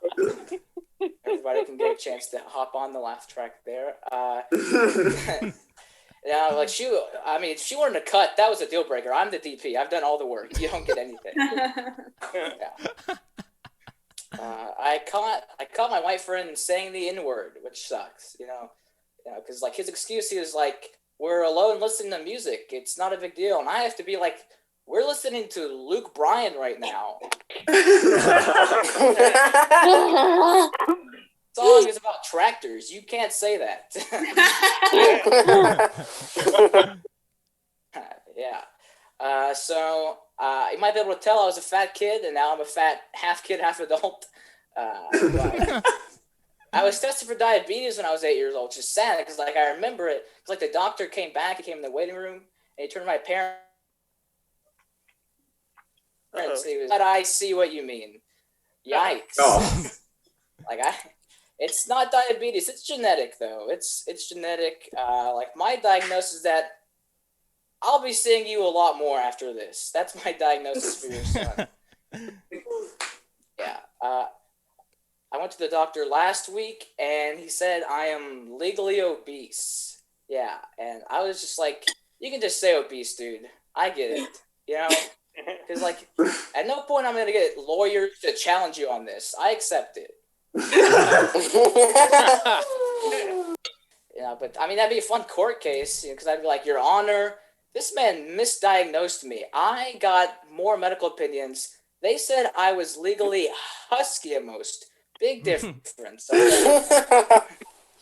Speaker 7: Everybody can get a chance to hop on the laugh track there. Yeah, like if she wanted to cut, that was a deal breaker. I'm the DP. I've done all the work. You don't get anything. Yeah. I caught my white friend saying the N-word, which sucks, you know, because like his excuse is like, we're alone listening to music. It's not a big deal. And I have to be like, we're listening to Luke Bryan right now. Song is about tractors. You can't say that. Yeah. So you might be able to tell I was a fat kid, and now I'm a fat half kid, half adult. I was tested for diabetes when I was 8 years old, which is sad because like I remember it. Because like the doctor came back, he came in the waiting room, and he turned to my parents. He was, I see what you mean. Yikes! Oh. It's not diabetes. It's genetic though. It's genetic. Like my diagnosis is that I'll be seeing you a lot more after this. That's my diagnosis for your son. Yeah. I went to the doctor last week, and he said I am legally obese. Yeah, and I was just like, you can just say obese, dude. I get it. You know? Because, like, at no point I'm going to get lawyers to challenge you on this. I accept it. Yeah, but, I mean, that'd be a fun court case, because I'd be like, Your Honor, this man misdiagnosed me. I got more medical opinions. They said I was legally husky at most. Big difference.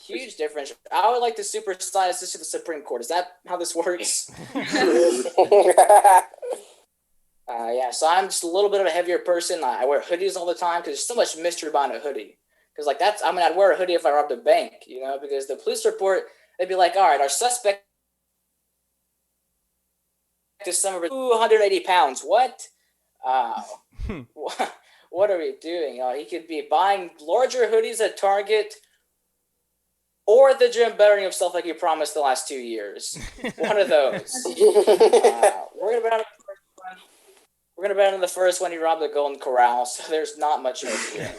Speaker 7: Huge difference. I would like to supersize this to the Supreme Court. Is that how this works? Yeah, so I'm just a little bit of a heavier person. I wear hoodies all the time because there's so much mystery behind a hoodie. Because like I'd wear a hoodie if I robbed a bank, you know, because the police report, they'd be like, all right, our suspect is somewhere 280 pounds. What? What are we doing? You know, he could be buying larger hoodies at Target or at the gym bettering himself like he promised the last 2 years. One of those. We're going to bet on the first one he robbed the Golden Corral, so there's not much hope here.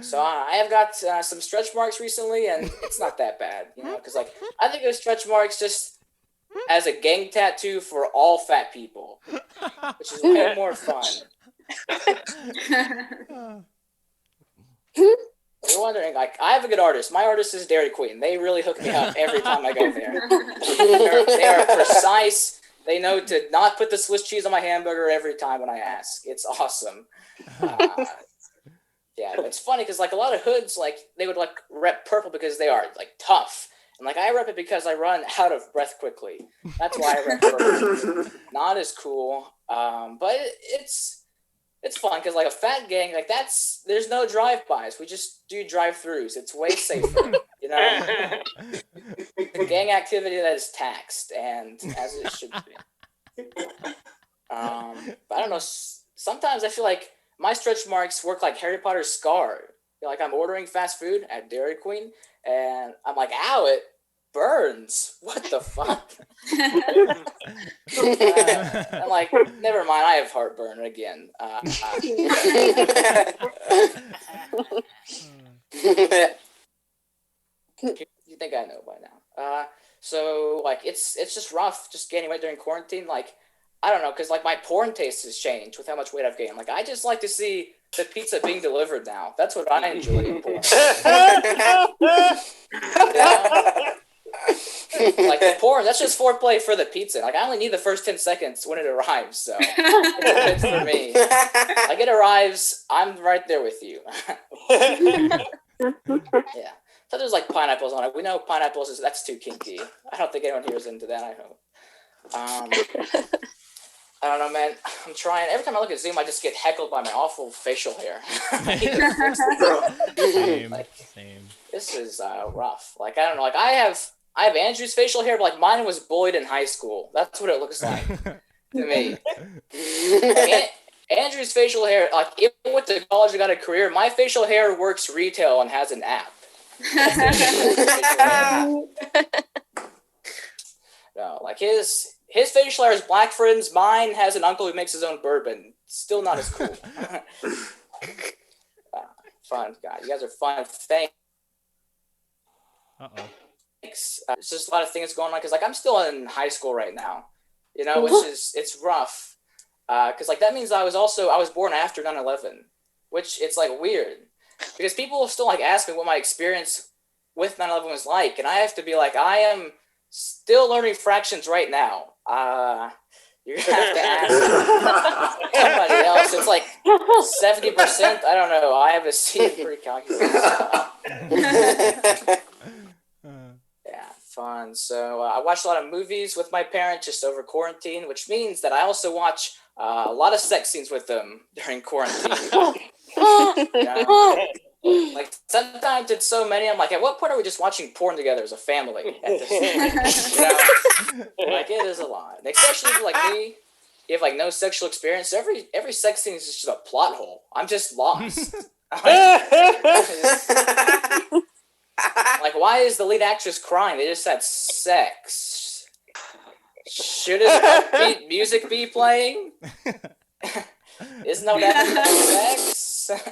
Speaker 7: So I have got some stretch marks recently, and it's not that bad, you know, because like I think of stretch marks just as a gang tattoo for all fat people, which is way more fun. You're wondering, like, I have a good artist. My artist is Dairy Queen. They really hook me up every time I go there. They are precise. They know to not put the Swiss cheese on my hamburger every time when I ask. It's awesome. Yeah, it's funny because, like, a lot of hoods, like, they would, like, rep purple because they are, like, tough. And, like, I rep it because I run out of breath quickly. That's why I rep purple. Not as cool. But it's fun because, like, a fat gang, like, there's no drive-bys. We just do drive-throughs. It's way safer, you know? A gang activity that is taxed, and as it should be. But I don't know. Sometimes I feel like my stretch marks work like Harry Potter's scar. Like, I'm ordering fast food at Dairy Queen, and I'm like, ow, it burns. What the fuck? I'm like, never mind, I have heartburn again. You think I know by now. So, like, it's just rough just gaining weight during quarantine. Like, I don't know, because, like, my porn taste has changed with how much weight I've gained. Like, I just like to see the pizza being delivered now. That's what I enjoy in porn. Like, the porn, that's just foreplay for the pizza. Like, I only need the first 10 seconds when it arrives, so it's for me. Like, it arrives, I'm right there with you. Yeah. So there's like pineapples on it. We know pineapples that's too kinky. I don't think anyone here is into that. I hope. I don't know, man. I'm trying. Every time I look at Zoom, I just get heckled by my awful facial hair.
Speaker 1: Same.
Speaker 7: This is rough. Like, I don't know. Like, I have Andrew's facial hair, but like mine was bullied in high school. That's what it looks like to me. Like, Andrew's facial hair, like, even went to college and got a career. My facial hair works retail and has an app. No, like his facial hair is black friends. Mine has an uncle who makes his own bourbon. Still not as cool. Fun, God. You guys are fun. Thanks. It's just a lot of things going on because like I'm still in high school right now, you know, which is it's rough. Because like that means I was born after 9/11, which it's like weird because people still like ask me what my experience with 9/11 was like, and I have to be like, I am still learning fractions right now. You're gonna have to ask somebody else. It's like 70%. I don't know. I have a C in pre-calculus. Yeah, fun. So I watched a lot of movies with my parents just over quarantine, which means that I also watch a lot of sex scenes with them during quarantine. Like sometimes it's so many. I'm like, at what point are we just watching porn together as a family? At this like it is a lot, and especially if like me. You have like no sexual experience. Every sex scene is just a plot hole. I'm just lost. Like, why is the lead actress crying? They just had sex. Shouldn't upbeat music be playing? Isn't that what happens after sex?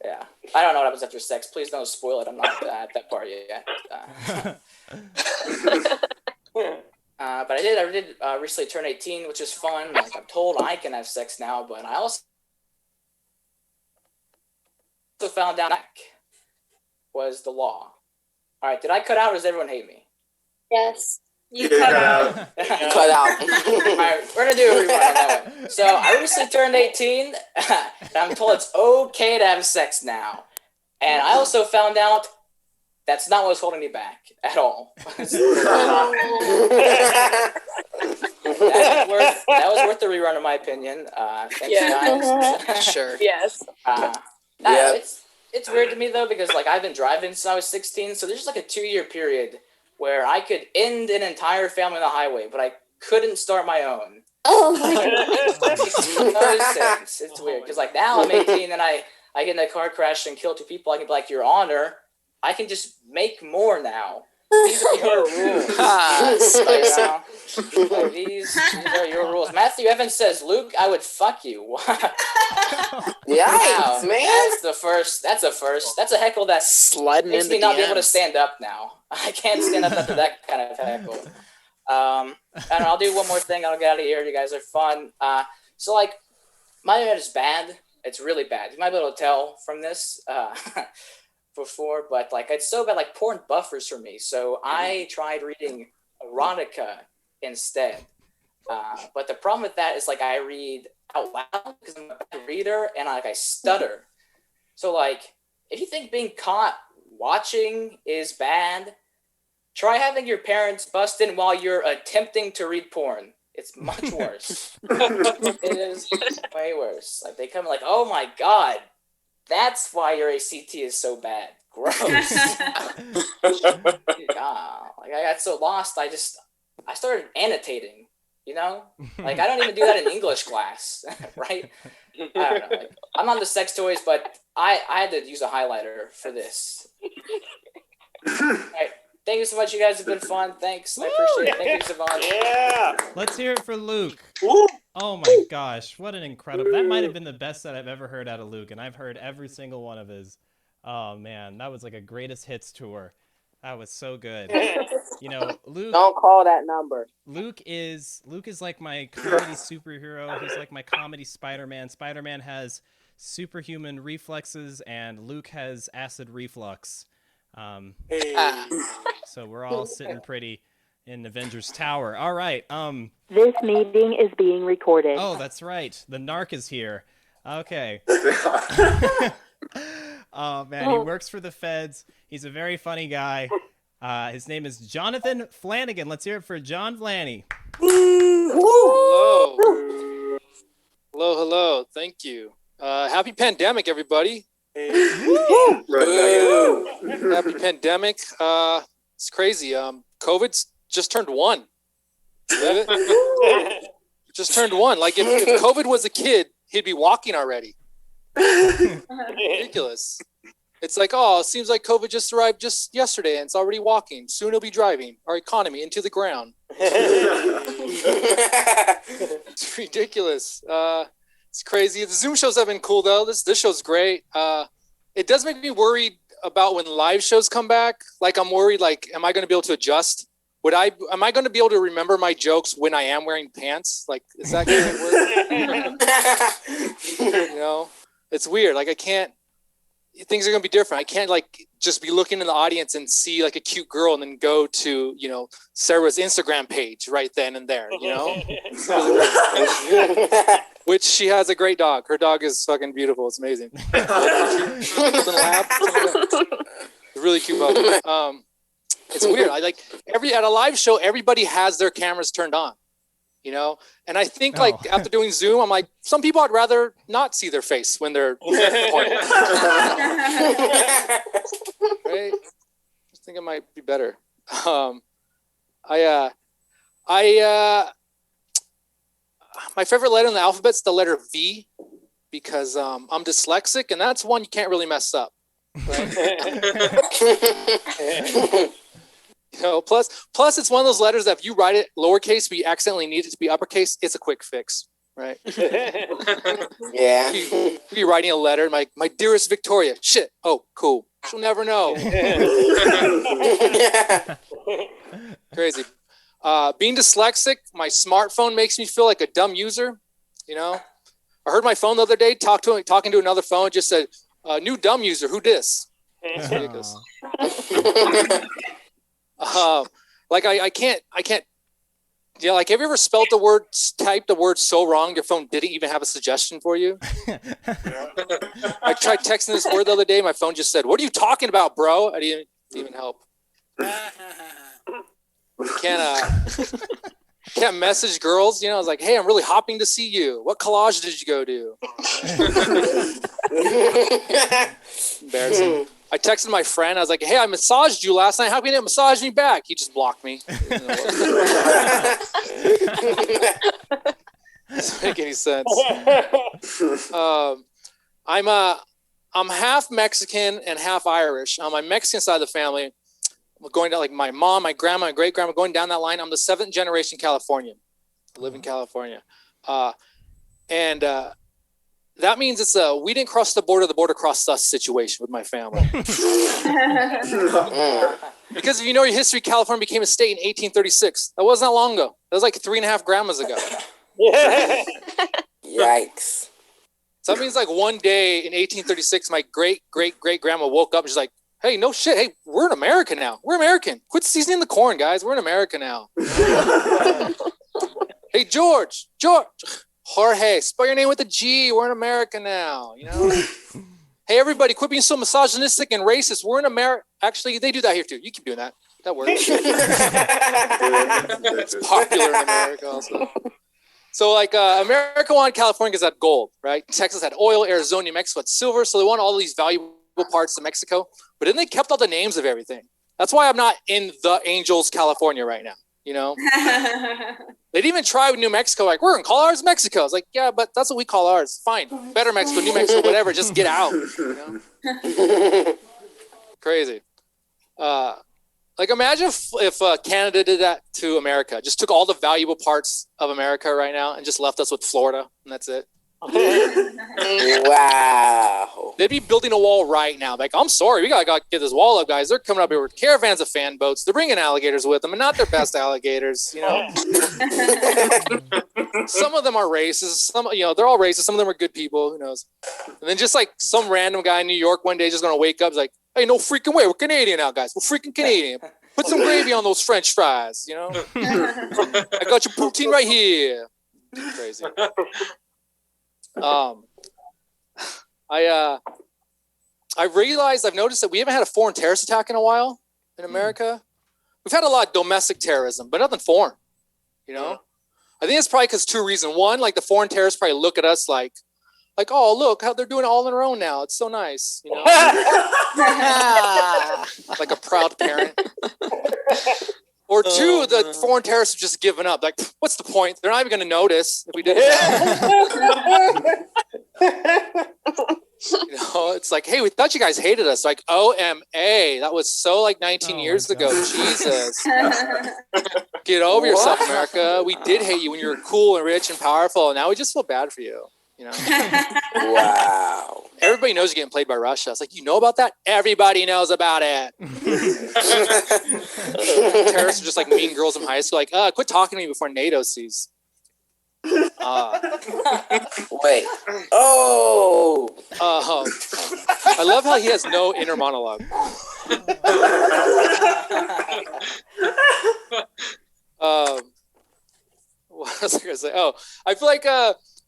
Speaker 7: Yeah. I don't know what happens after sex. Please don't spoil it. I'm not at that part yet. But I did recently turn 18, which is fun. Like, I'm told I can have sex now, but I also found out was the law. All right, did I cut out or does everyone hate me?
Speaker 4: Yes.
Speaker 6: You cut out.
Speaker 3: Cut out.
Speaker 7: All right, we're going to do a rewind on that one. So I recently turned 18, and I'm told it's okay to have sex now. And I also found out that's not what was holding me back at all. That was worth the rerun, in my opinion. Thanks, guys.
Speaker 3: Sure.
Speaker 6: Yes.
Speaker 7: It's weird to me, though, because like I've been driving since I was 16, so there's just like a 2-year period where I could end an entire family on the highway, but I couldn't start my own.
Speaker 4: Oh my God.
Speaker 7: Makes no sense. It's weird, because like now I'm 18 and I get in a car crash and kill 2 people. I can be like, Your Honor, I can just make more now. These are your rules. These are your rules. Matthew Evans says, Luke, I would fuck you.
Speaker 3: Yikes, man.
Speaker 7: That's a first. That's a heckle that
Speaker 3: Sliding
Speaker 7: makes
Speaker 3: in
Speaker 7: me
Speaker 3: the
Speaker 7: not be able to
Speaker 3: DMs.
Speaker 7: stand up now. I can't stand up after that kind of heckle. I don't know, I'll do one more thing. I'll get out of here. You guys are fun. So, like, my internet is bad. It's really bad. You might be able to tell from this. Before, but like it's so bad, like porn buffers for me. So I tried reading erotica instead. But the problem with that is like I read out loud because I'm a bad reader and I stutter. So like if you think being caught watching is bad, try having your parents bust in while you're attempting to read porn. It's much worse. It is way worse. Like they come like, oh my God. That's why your ACT is so bad. Gross. Like I got so lost. I started annotating. You know, like I don't even do that in English class, right? I don't know. Like, I'm on the sex toys, but I had to use a highlighter for this. All right. Thank you so much. You guys have been fun. Thanks. I appreciate it. Thank you, Savon.
Speaker 5: Yeah.
Speaker 1: Let's hear it for Luke.
Speaker 5: Woo.
Speaker 1: Oh my gosh, what an incredible... That might have been the best that I've ever heard out of Luke, and I've heard every single one of his. Oh man, that was like a greatest hits tour. That was so good. You know, Luke...
Speaker 3: Don't call that number.
Speaker 1: Luke is like my comedy superhero. He's like my comedy Spider-Man. Spider-Man has superhuman reflexes, and Luke has acid reflux. So we're all sitting pretty in Avengers Tower. All right.
Speaker 8: This meeting is being recorded.
Speaker 1: Oh, that's right. The narc is here. Okay. Oh man, he works for the feds. He's a very funny guy. His name is Jonathan Flanagan. Let's hear it for John Flanny.
Speaker 9: Hello. Hello. Thank you. Happy pandemic, everybody. Happy pandemic. It's crazy. COVID's just turned 1. Believe it? Just turned 1. Like if COVID was a kid, he'd be walking already. Ridiculous. It's like, oh, it seems like COVID just arrived just yesterday and it's already walking. Soon he'll be driving our economy into the ground. It's ridiculous. It's crazy. The Zoom shows have been cool though. This show's great. It does make me worried about when live shows come back. Like I'm worried, like, am I going to be able to adjust? Am I going to be able to remember my jokes when I am wearing pants? Like, is that going to work? You know, it's weird. Like things are going to be different. I can't like just be looking in the audience and see like a cute girl and then go to, you know, Sarah's Instagram page right then and there, you know, which she has a great dog. Her dog is fucking beautiful. It's amazing. Really cute dog. It's weird. I like at a live show, everybody has their cameras turned on, you know? And I think like after doing Zoom, I'm like, some people I'd rather not see their face when they're recording. Right? I think it might be better. My favorite letter in the alphabet's the letter V because I'm dyslexic and that's one you can't really mess up. Right? You know, plus it's one of those letters that if you write it lowercase but you accidentally need it to be uppercase, it's a quick fix, right?
Speaker 3: Yeah.
Speaker 9: You be writing a letter, my dearest Victoria. Shit. Oh, cool. She'll never know. Crazy. Being dyslexic, my smartphone makes me feel like a dumb user. You know, I heard my phone the other day talking to another phone. Just said, "New dumb user. Who dis?" It's ridiculous. Like I can't. Yeah, like have you ever typed the word so wrong your phone didn't even have a suggestion for you? I tried texting this word the other day. My phone just said, "What are you talking about, bro?" I didn't even help. Can't message girls. You know, I was like, "Hey, I'm really hopping to see you. What collage did you go to?" Embarrassing. I texted my friend. I was like, "Hey, I massaged you last night. How come you didn't massage me back?" He just blocked me. Doesn't make any sense. I'm half Mexican and half Irish. On my Mexican side of the family, we're going to like my mom, my grandma, my great grandma, going down that line. I'm the 7th generation Californian. I live in California, and that means it's we didn't cross the border crossed us situation with my family. Because if you know your history, California became a state in 1836. That wasn't that long ago. That was like 3.5 grandmas ago.
Speaker 3: Yikes.
Speaker 9: So that means like one day in 1836, my great grandma woke up and she's like, "Hey, no shit. Hey, we're in America now. We're American. Quit seasoning the corn, guys. We're in America now." Hey, George. Jorge, spell your name with a G. We're in America now, you know? Hey, everybody, quit being so misogynistic and racist. We're in America. Actually, they do that here, too. You keep doing that. That works. It's popular in America also. So, like, America wanted California because it had gold, right? Texas had oil. Arizona, New Mexico had silver. So they wanted all these valuable parts of Mexico. But then they kept all the names of everything. That's why I'm not in the Angels, California right now, you know? They'd even try with New Mexico, like, we're going to call ours Mexico. I was like, yeah, but that's what we call ours. Fine. Better Mexico, New Mexico, whatever. Just get out. You know? Crazy. Like, imagine if Canada did that to America. Just took all the valuable parts of America right now and just left us with Florida, and that's it.
Speaker 3: Wow.
Speaker 9: They'd be building a wall right now. Like, I'm sorry, we gotta get this wall up, guys. They're coming up here with caravans of fan boats. They're bringing alligators with them, and not their best alligators. You know, some of them are racist. Some, you know, they're all racist. Some of them are good people. Who knows? And then just like some random guy in New York one day, just gonna wake up, is like, "Hey, no freaking way, we're Canadian now, guys. We're freaking Canadian. Put some gravy on those French fries. You know, I got your poutine right here." Crazy. I've noticed that we haven't had a foreign terrorist attack in a while in America. We've had a lot of domestic terrorism, but nothing foreign, you know? I think it's probably because two reasons. One, like the foreign terrorists probably look at us like, oh, look how they're doing it all on their own now. It's so nice, you know? Like a proud parent. Or two, the foreign terrorists have just given up. Like, what's the point? They're not even going to notice if we did it. You know, it's like, hey, we thought you guys hated us. Like, OMA. That was so like 19 years ago. Jesus. Get over yourself, America. We did hate you when you were cool and rich and powerful. And now we just feel bad for you. You know?
Speaker 3: Wow.
Speaker 9: Everybody knows you're getting played by Russia. It's like, you know about that? Everybody knows about it. Terrorists are just like mean girls in high school. Like, quit talking to me before NATO sees.
Speaker 3: Wait. Oh.
Speaker 9: I love how he has no inner monologue. What was I gonna say? Oh, I feel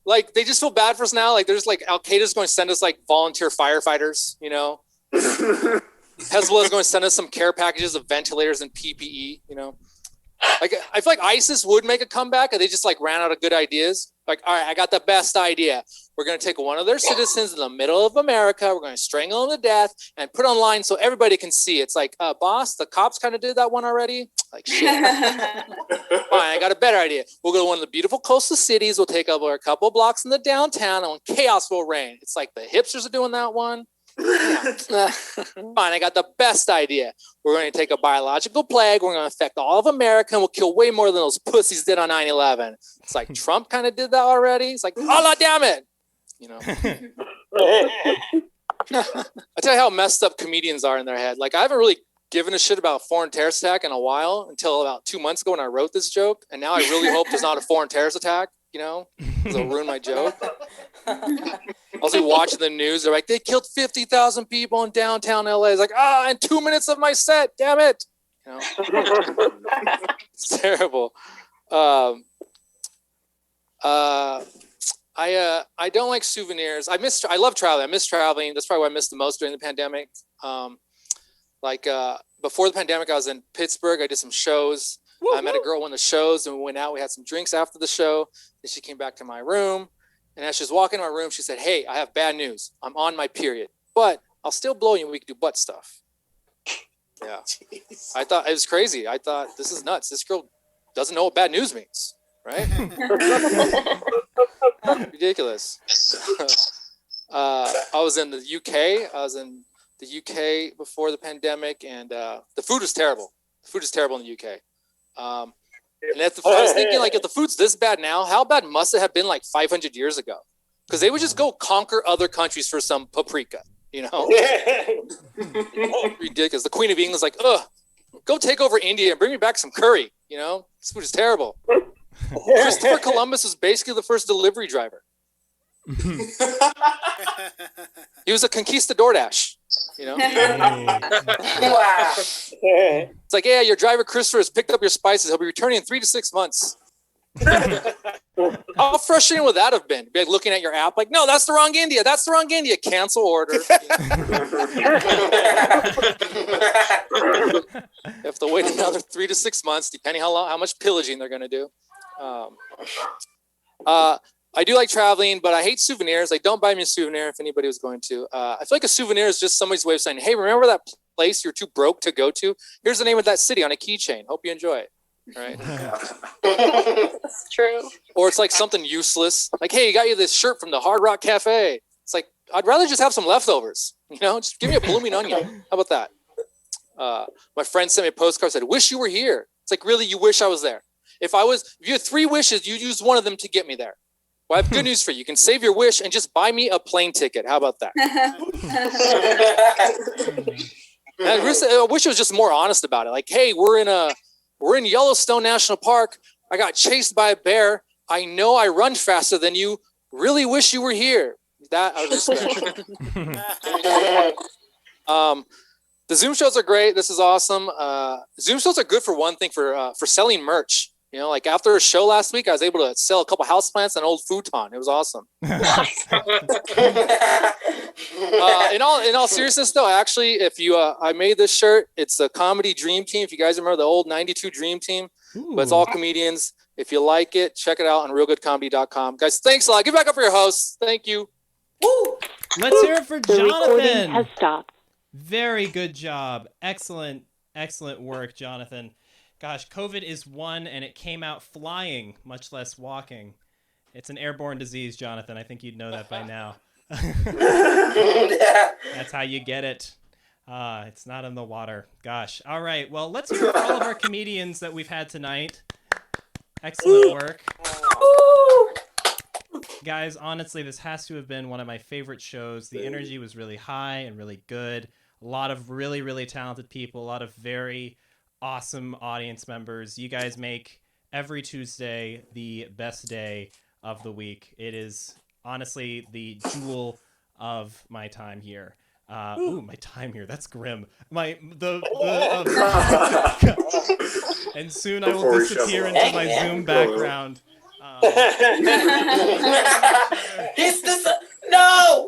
Speaker 9: like they just feel bad for us now. Like there's like Al Qaeda's going to send us like volunteer firefighters, you know. Hezbollah is going to send us some care packages of ventilators and PPE, you know. Like I feel like ISIS would make a comeback, and they just like ran out of good ideas. Like, all right, I got the best idea. We're going to take one of their citizens in the middle of America. We're going to strangle him to death and put online so everybody can see. It's like, boss, the cops kind of did that one already. Like, shit. Fine, I got a better idea. We'll go to one of the beautiful coastal cities. We'll take over a couple blocks in the downtown, and chaos will reign. It's like the hipsters are doing that one. Fine, I got the best idea. We're going to take a biological plague. We're going to infect all of America, and we'll kill way more than those pussies did on 9/11. It's like Trump kind of did that already. It's like, Allah damn it. You know. I tell you how messed up comedians are in their head. Like, I haven't really given a shit about a foreign terrorist attack in a while until about 2 months ago when I wrote this joke. And now I really hope there's not a foreign terrorist attack, you know, because it'll ruin my joke. I was like watching the news. They're like, they killed 50,000 people in downtown LA. It's like, and 2 minutes of my set. Damn it. You know, it's terrible. I don't like souvenirs. I love traveling. I miss traveling. That's probably what I missed the most during the pandemic. Before the pandemic, I was in Pittsburgh. I did some shows. I met a girl at one of the shows, and we went out. We had some drinks after the show. Then she came back to my room. And as she was walking in my room, she said, hey, I have bad news. I'm on my period, but I'll still blow you and we can do butt stuff. Yeah. Jeez. I thought it was crazy. I thought, this is nuts. This girl doesn't know what bad news means, right? Ridiculous. I was in the UK. I was in the UK before the pandemic, and the food was terrible. The food is terrible in the UK. And I was thinking, like, if the food's this bad now, how bad must it have been like 500 years ago? Because they would just go conquer other countries for some paprika, you know? Ridiculous. The Queen of England's like, go take over India and bring me back some curry, you know? This food is terrible. Christopher Columbus was basically the first delivery driver. He was a conquistador dash, you know?
Speaker 3: Wow.
Speaker 9: It's like, yeah, your driver Christopher has picked up your spices. He'll be returning in 3 to 6 months. How frustrating would that have been? Be like looking at your app, like, no, that's the wrong India. That's the wrong India. Cancel order. You have to wait another 3 to 6 months, depending how much pillaging they're going to do. I do like traveling, but I hate souvenirs. Like, don't buy me a souvenir if anybody was going to. I feel like a souvenir is just somebody's way of saying, hey, remember that place you're too broke to go to? Here's the name of that city on a keychain. Hope you enjoy it. Right?
Speaker 4: That's true.
Speaker 9: Or it's like something useless. Like, hey, you got you this shirt from the Hard Rock Cafe. It's like, I'd rather just have some leftovers. You know, just give me a blooming onion. How about that? My friend sent me a postcard, said, wish you were here. It's like, really, you wish I was there? If you had 3 wishes, you'd use one of them to get me there. Well, I have good news for you. You can save your wish and just buy me a plane ticket. How about that? I wish it was just more honest about it. Like, hey, we're in Yellowstone National Park. I got chased by a bear. I know I run faster than you. Really wish you were here. That I would respect. The Zoom shows are great. This is awesome. Zoom shows are good for one thing, for selling merch. You know, like after a show last week, I was able to sell a couple houseplants and an old futon. It was awesome. In all seriousness, though, actually, if you, I made this shirt. It's a comedy dream team. If you guys remember the old '92 dream team, but it's all comedians. If you like it, check it out on realgoodcomedy.com. Guys, thanks a lot. Give it back up for your hosts. Thank you.
Speaker 1: Woo! Let's hear it for
Speaker 8: The recording
Speaker 1: Jonathan.
Speaker 8: has stopped.
Speaker 1: Very good job. Excellent work, Jonathan. Gosh, COVID is one, and it came out flying, much less walking. It's an airborne disease, Jonathan. I think you'd know that by now. That's how you get it. It's not in the water. Gosh. All right. Well, let's hear for all of our comedians that we've had tonight. Excellent work. Guys, honestly, this has to have been one of my favorite shows. The energy was really high and really good. A lot of really, really talented people. A lot of very awesome audience members. You guys make every Tuesday the best day of the week. It is honestly the jewel of my time here. My time here. That's grim. And soon I will disappear into my Zoom background.
Speaker 3: No.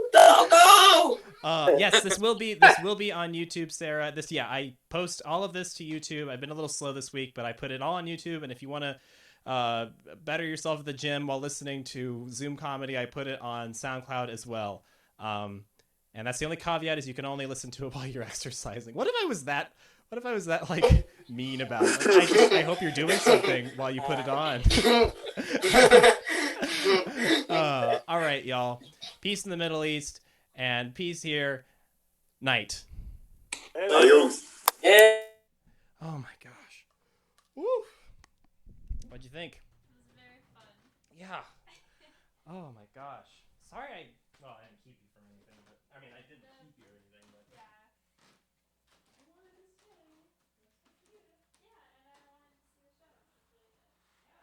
Speaker 1: Yes, this will be on YouTube, Sarah. I post all of this to YouTube. I've been a little slow this week, but I put it all on YouTube. And if you want to better yourself at the gym while listening to Zoom comedy, I put it on SoundCloud as well. And that's the only caveat, is you can only listen to it while you're exercising. What if I was that like mean about it? I hope you're doing something while you put it on. All right, y'all. Peace in the Middle East and peace here. Night.
Speaker 3: Adios.
Speaker 1: Oh my gosh. Woo. What'd you think?
Speaker 10: It was very fun.
Speaker 1: Yeah. Oh my gosh. Sorry I didn't keep you from anything, but I mean I didn't keep you or anything, but
Speaker 10: Yeah. I wanted to stay. Yeah, and I wanted to see the show. It was really good.
Speaker 1: yeah. So that's what I do every Tuesday.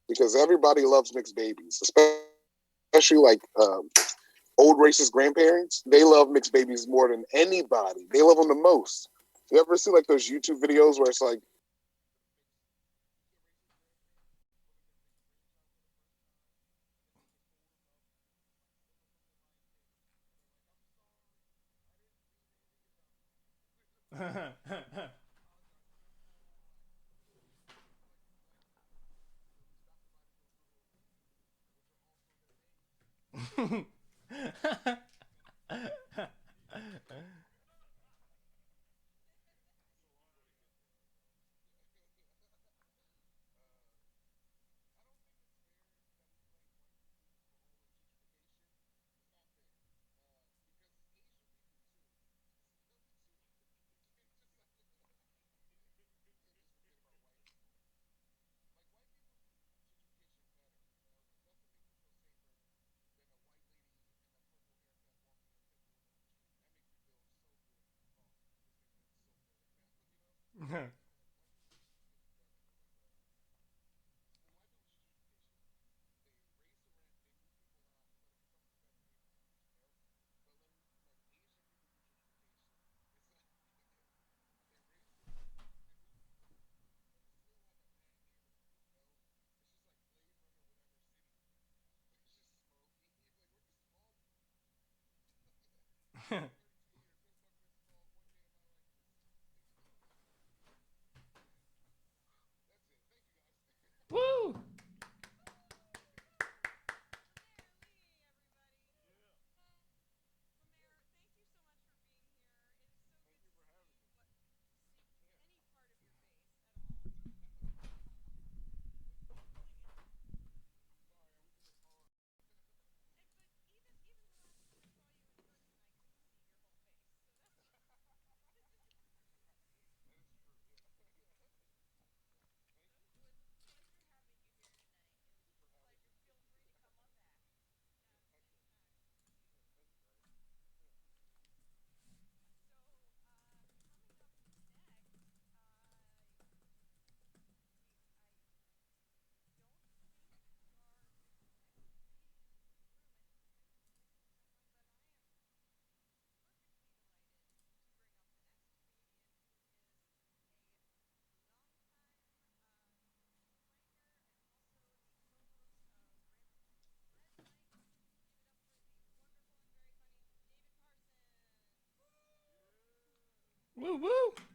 Speaker 11: Because everybody loves mixed babies, especially like old racist grandparents. They love mixed babies more than anybody. They love them the most. You ever see like those YouTube videos where it's like,
Speaker 1: Woo! Woo woo!